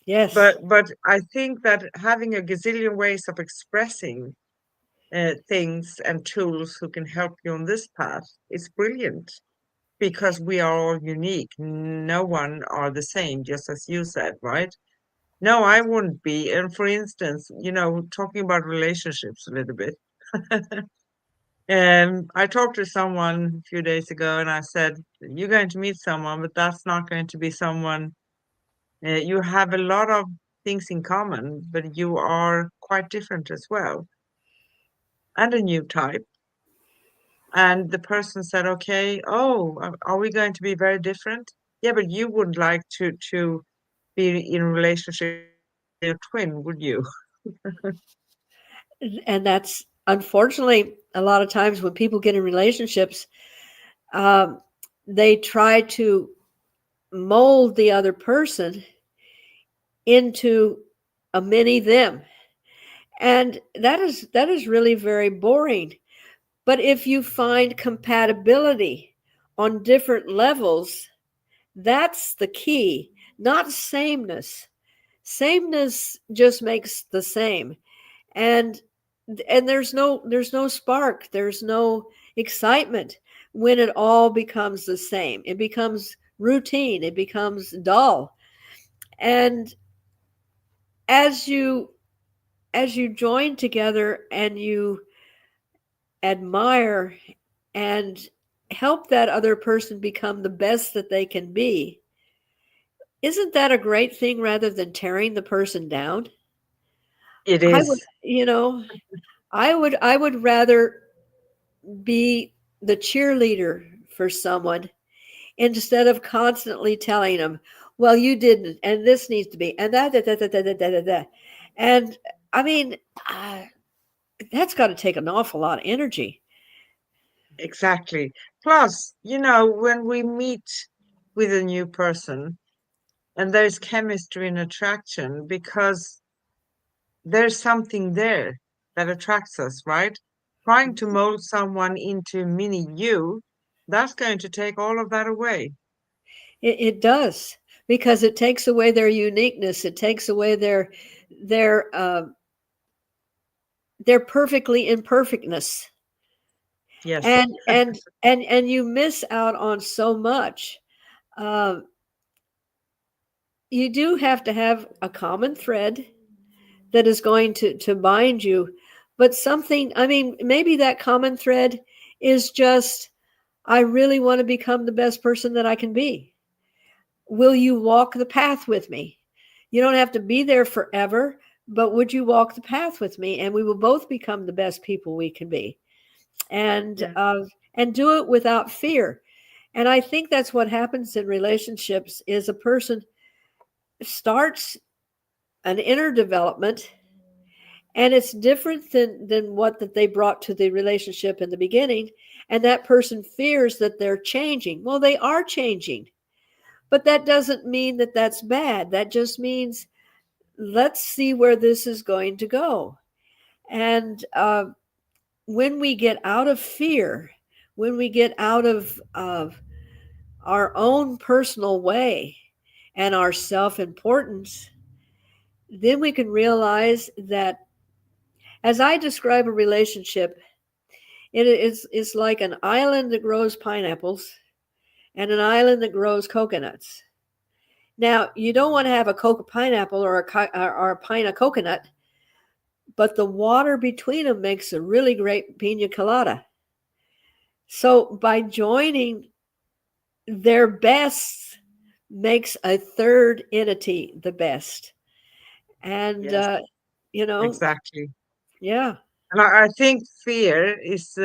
B: Yes,
A: But I think that having a gazillion ways of expressing things and tools who can help you on this path is brilliant because we are all unique. No one are the same, just as you said, right? No, I wouldn't be. And for instance, talking about relationships a little bit. I talked to someone a few days ago and I said, you're going to meet someone, but that's not going to be someone. You have a lot of things in common, but you are quite different as well, and a new type. And the person said, okay, oh, are we going to be very different? Yeah, but you wouldn't like to be in a relationship with your twin, would you?
B: and that's unfortunately a lot of times when people get in relationships, um, they try to mold the other person into a mini them, and that is really very boring. But if you find compatibility on different levels, that's the key, not sameness. Sameness just makes the same. And there's no spark, there's no excitement when it all becomes the same. It becomes routine, it becomes dull. And as you as you join together and you admire and help that other person become the best that they can be, isn't that a great thing rather than tearing the person down?
A: It
B: I would,
A: is.
B: I would rather be the cheerleader for someone instead of constantly telling them, well, you didn't, and this needs to be, and that. And I mean, uh, that's got to take an awful lot of energy.
A: Exactly. Plus, when we meet with a new person and there's chemistry and attraction because there's something there that attracts us, right? Trying to mold someone into mini you, that's going to take all of that away.
B: It does because it takes away their uniqueness. It takes away their their perfectly imperfectness,
A: Yes,
B: and you miss out on so much. Um, you do have to have a common thread that is going to bind you, but something. I mean, maybe that common thread is just I really want to become the best person that I can be. Will you walk the path with me? You don't have to be there forever, but would you walk the path with me? And we will both become the best people we can be, and
A: yeah,
B: uh, and do it without fear. And I think that's what happens in relationships: is a person starts an inner development, and it's different than what that they brought to the relationship in the beginning, and that person fears that they're changing. Well, they are changing, but that doesn't mean that that's bad. That just means let's see where this is going to go. And when we get out of fear, when we get out of our own personal way and our self-importance, then we can realize that, as I describe a relationship, it's like an island that grows pineapples and an island that grows coconuts. Now, you don't want to have a coca pineapple or a pine of coconut, but the water between them makes a really great pina colada. So by joining their best makes a third entity the best. And,
A: yes,
B: you know,
A: exactly.
B: yeah,
A: And I think fear is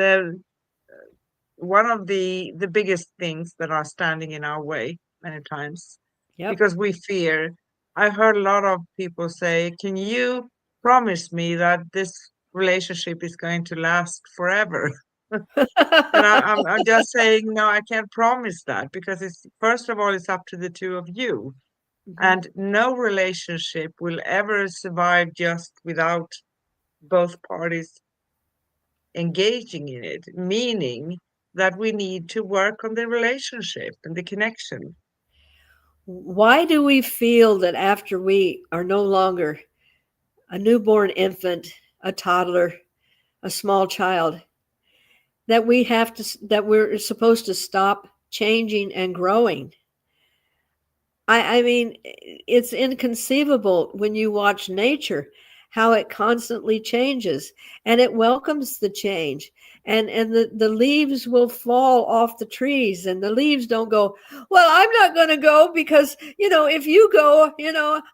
A: one of the biggest things that are standing in our way many times
B: yep.
A: because we fear. I heard a lot of people say, "Can you promise me that this relationship is going to last forever?" And I'm just saying, no, I can't promise that because it's first of all, it's up to the two of you.
B: Mhm.
A: And no relationship will ever survive just without both parties engaging in it, meaning that we need to work on the relationship and the connection.
B: Why do we feel that after we are no longer a newborn infant, a toddler, a small child, that we're supposed to stop changing and growing? I mean, it's inconceivable when you watch nature how it constantly changes and it welcomes the change. And the leaves will fall off the trees and the leaves don't go, well, I'm not going to go because, if you go,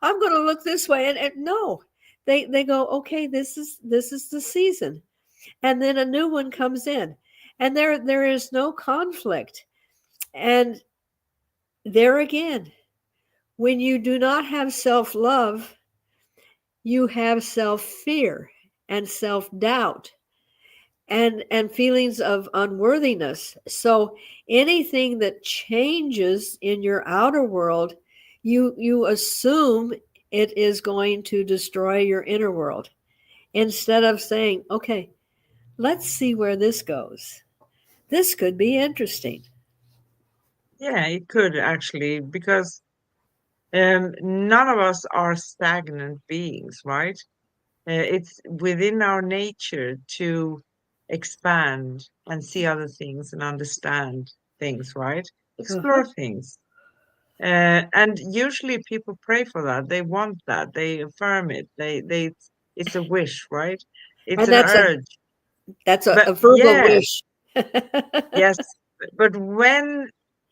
B: I'm going to look this way. And no, they go, okay, this is the season. And then a new one comes in and there is no conflict. And there again, when you do not have self love, you have self fear and self doubt and feelings of unworthiness. So anything that changes in your outer world, you assume it is going to destroy your inner world instead of saying, okay, let's see where this goes. This could be interesting.
A: Yeah, it could actually, because none of us are stagnant beings, right? It's within our nature to expand and see other things and understand things, right?
B: Uh-huh.
A: Explore things. And usually people pray for that. They want that. They affirm it. It's a wish, right? It's
B: And
A: an
B: that's a
A: urge.
B: that's a,
A: But
B: a verbal
A: yes,
B: wish.
A: yes. But when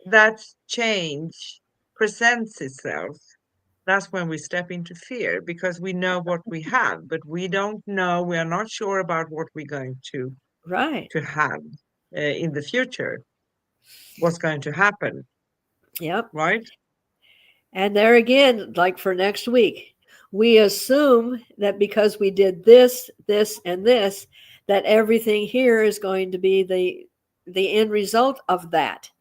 A: that change presents itself, that's when we step into fear because we know what we have, but we don't know, we are not sure about what we're going
B: Right.
A: to have in the future, what's going to happen,
B: Yep.
A: right?
B: And there again, like for next week, we assume that because we did this, this, and this, that everything here is going to be the end result of that.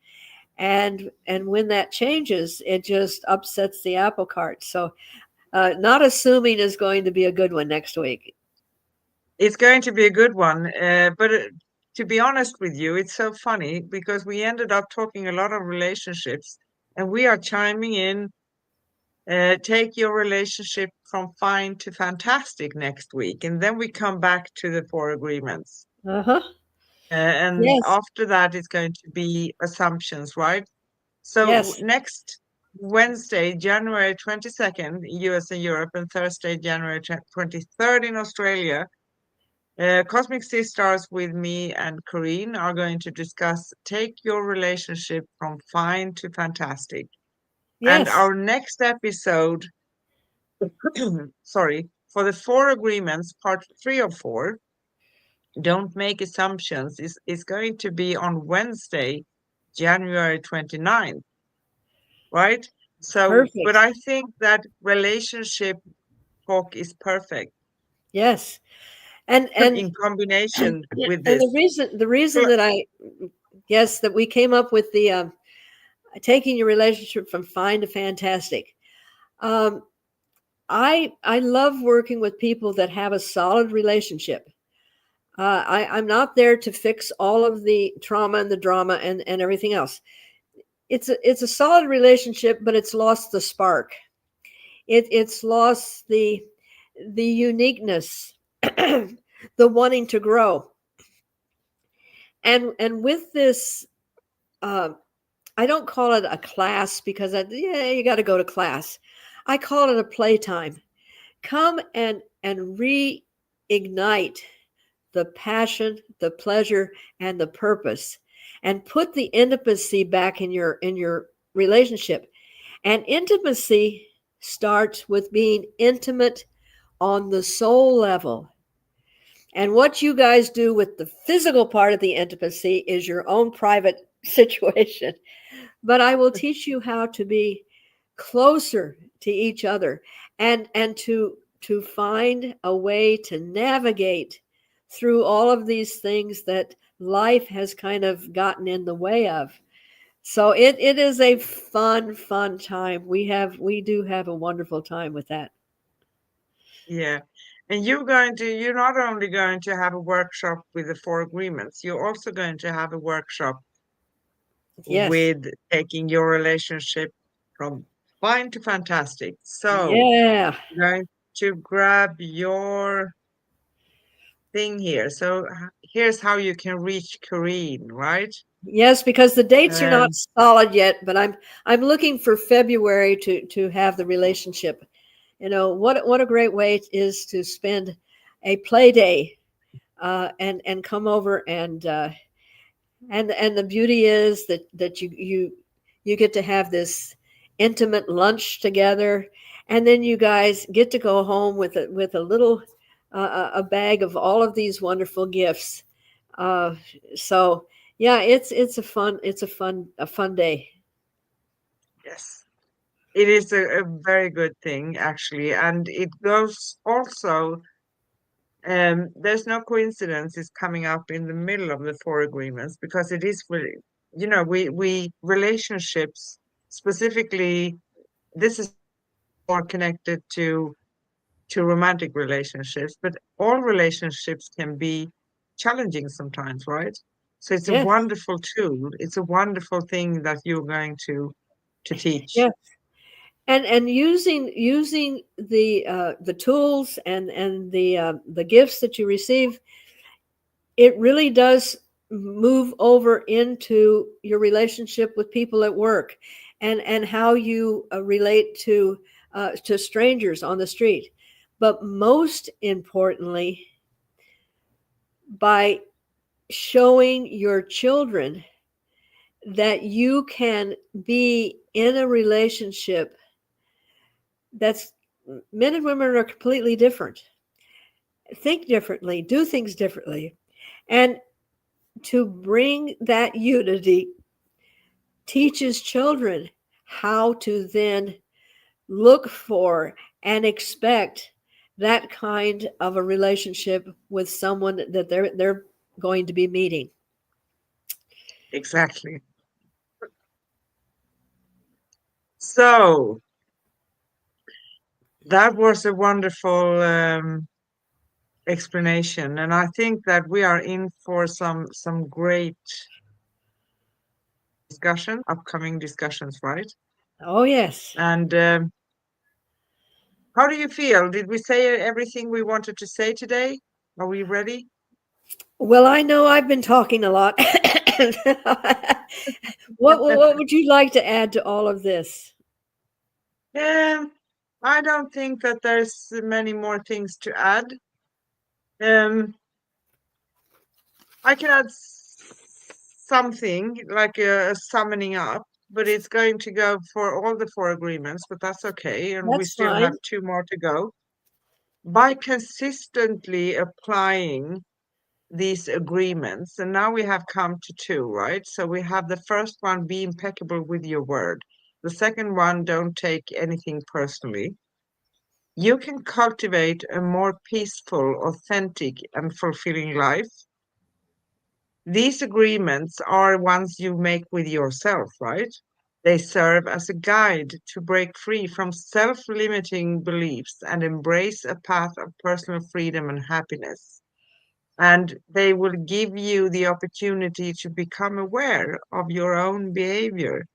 B: And when that changes, it just upsets the apple cart. So not assuming is going to be a good one next week.
A: It's going to be a good one, but to be honest with you, it's so funny because we ended up talking a lot of relationships, and we are chiming in. Take your relationship from fine to fantastic next week, and then we come back to the four agreements.
B: Uh-huh.
A: And
B: Yes.
A: after that, it's going to be assumptions, right? So
B: Yes.
A: next Wednesday, January 22nd, US and Europe, and Thursday, January 23rd in Australia, Cosmic Sis-Stars with me and Corinne are going to discuss take your relationship from fine to fantastic. And
B: Yes.
A: our next episode, sorry, for the four agreements, part 3 of 4, don't make assumptions, is going to be on Wednesday, January 29th, right? So, but
B: Perfect.
A: I think that relationship talk is perfect
B: Yes. And
A: in combination
B: yeah,
A: with
B: and
A: this.
B: the reason that I yes that we came up with the taking your relationship from fine to fantastic. Um, I love working with people that have a solid relationship. I'm not there to fix all of the trauma and the drama and everything else. It's a solid relationship, but it's lost the spark. It's lost the uniqueness, the wanting to grow. And with this, uh, I don't call it a class because yeah, you got to go to class. I call it a playtime. Come and reignite the passion, the pleasure, and the purpose, and put the intimacy back in your relationship. And intimacy starts with being intimate on the soul level. And what you guys do with the physical part of the intimacy is your own private situation. But I will teach you how to be closer to each other and to find a way to navigate through all of these things that life has kind of gotten in the way of. So it is a fun time. We do have a wonderful time with that.
A: Yeah. And you're not only going to have a workshop with the four agreements, you're also going to have a workshop
B: Yes.
A: with taking your relationship from fine to fantastic. So
B: Yeah.
A: I'm going to grab your thing here. So here's how you can reach Corinne, right?
B: Yes, because the dates are not
A: Um,
B: solid yet, but I'm looking for February to have the relationship. You know what a great way it is to spend a play day and come over and the beauty is that you get to have this intimate lunch together, and then you guys get to go home with a little a bag of all of these wonderful gifts. Uh, so yeah, it's a fun day.
A: yes, it is a very good thing, actually. And it goes also, there's no coincidence it's coming up in the middle of the four agreements because it is really, we relationships specifically, this is more connected to romantic relationships, but all relationships can be challenging sometimes, right? So it's a
B: Yes,
A: wonderful tool. It's a wonderful thing that you're going to teach.
B: yeah, and using the tools and the gifts that you receive, it really does move over into your relationship with people at work and how you relate to strangers on the street, but most importantly by showing your children that you can be in a relationship that's men and women are completely different, think differently, do things differently. And to bring that unity teaches children how to then look for and expect that kind of a relationship with someone that they're going to be meeting.
A: Exactly. So that was a wonderful explanation, and I think that we are in for some great discussion, upcoming discussions, right?
B: Oh yes.
A: And how do you feel? Did we say everything we wanted to say today? Are we ready?
B: Well, I know I've been talking a lot. What would you like to add to all of this?
A: Um, I don't think that there's many more things to add. Um, I can add something like a summoning up, but it's going to go for all the four agreements, but that's okay. And we
B: That's
A: still have
B: fine.
A: two more to go. By consistently applying these agreements, and now we have come to two, right? So we have the first one, be impeccable with your word. The second one, don't take anything personally. You can cultivate a more peaceful, authentic, and fulfilling life. These agreements are ones you make with yourself, right? They serve as a guide to break free from self limiting beliefs and embrace a path of personal freedom and happiness. And they will give you the opportunity to become aware of your own behavior,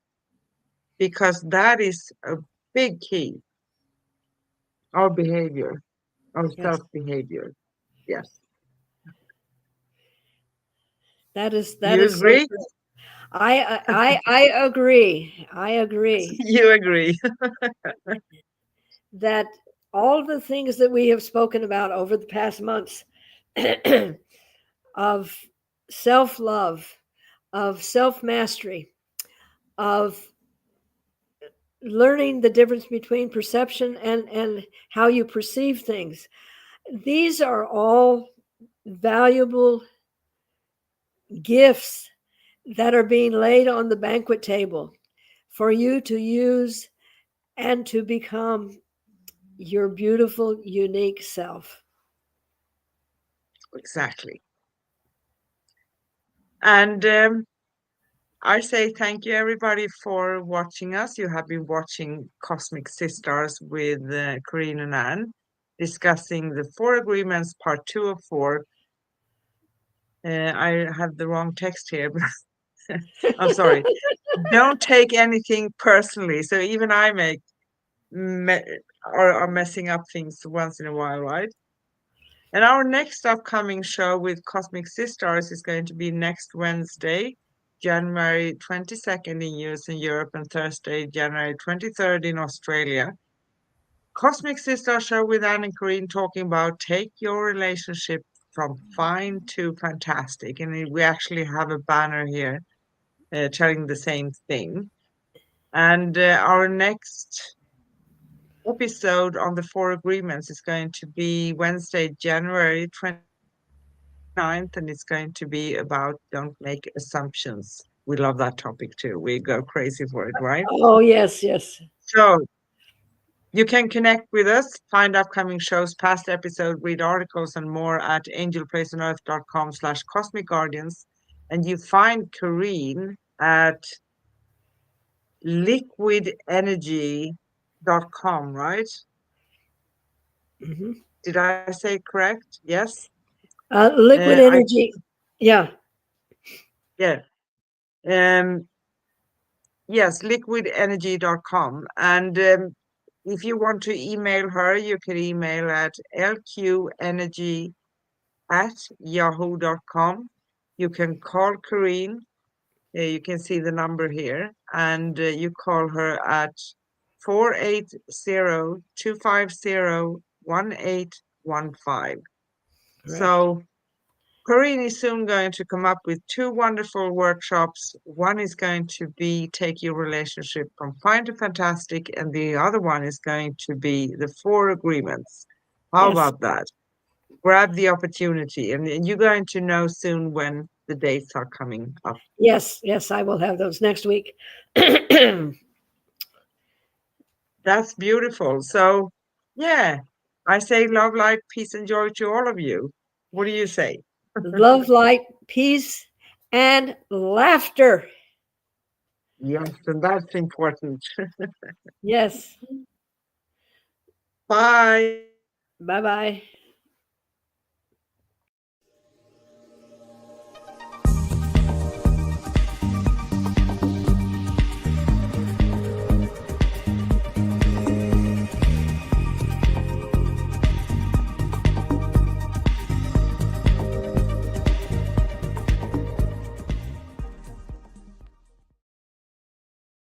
A: because that is a big key, our behavior, our
B: Yes.
A: self behavior. Yes.
B: That
A: You
B: is so
A: agree?
B: true. I agree. I agree
A: You agree.
B: that all the things that we have spoken about over the past months of self-love, of self-mastery, of learning the difference between perception and how you perceive things. These are all valuable gifts that are being laid on the banquet table for you to use and to become your beautiful, unique self.
A: Exactly. And I say thank you, everybody, for watching us. You have been watching Cosmic Sisters with Corinne and Anne, discussing the four agreements, part two of four. I have the wrong text here, but I'm sorry. Don't take anything personally. So even I make me are messing up things once in a while, right? And our next upcoming show with Cosmic Sisters is going to be next Wednesday, January 22nd in US and Europe, and Thursday, January 23rd in Australia. Cosmic Sisters show with Anne and Corinne talking about take your relationship from fine to fantastic. And we actually have a banner here telling the same thing. And our next episode on the four agreements is going to be Wednesday, January 29th, and it's going to be about don't make assumptions. We love that topic too. We go crazy for it, right?
B: Oh, yes, yes.
A: So you can connect with us, find upcoming shows, past episodes, read articles and more at angelplaceonearth.com/cosmic guardians. And you find Kareen at liquidenergy.com, right?
B: Hmm.
A: Did I say correct? Yes.
B: Liquid
A: I
B: energy. Yeah.
A: Yeah. Um, yes, liquidenergy.com. And if you want to email her, you can email at lqenergy@yahoo.com. You can call Corrine. You can see the number here, and you call her at 480-250-1815.
B: Correct.
A: So Corinne is soon going to come up with two wonderful workshops. One is going to be take your relationship from fine to fantastic, and the other one is going to be the four agreements. How
B: Yes.
A: about that? Grab the opportunity, and you're going to know soon when the dates are coming up.
B: Yes. Yes. I will have those next week.
A: That's beautiful. So, yeah, I say love, light, peace, and joy to all of you. What do you say?
B: Love, light, peace, and laughter.
A: Yes, and that's important.
B: Yes.
A: Bye.
B: Bye bye.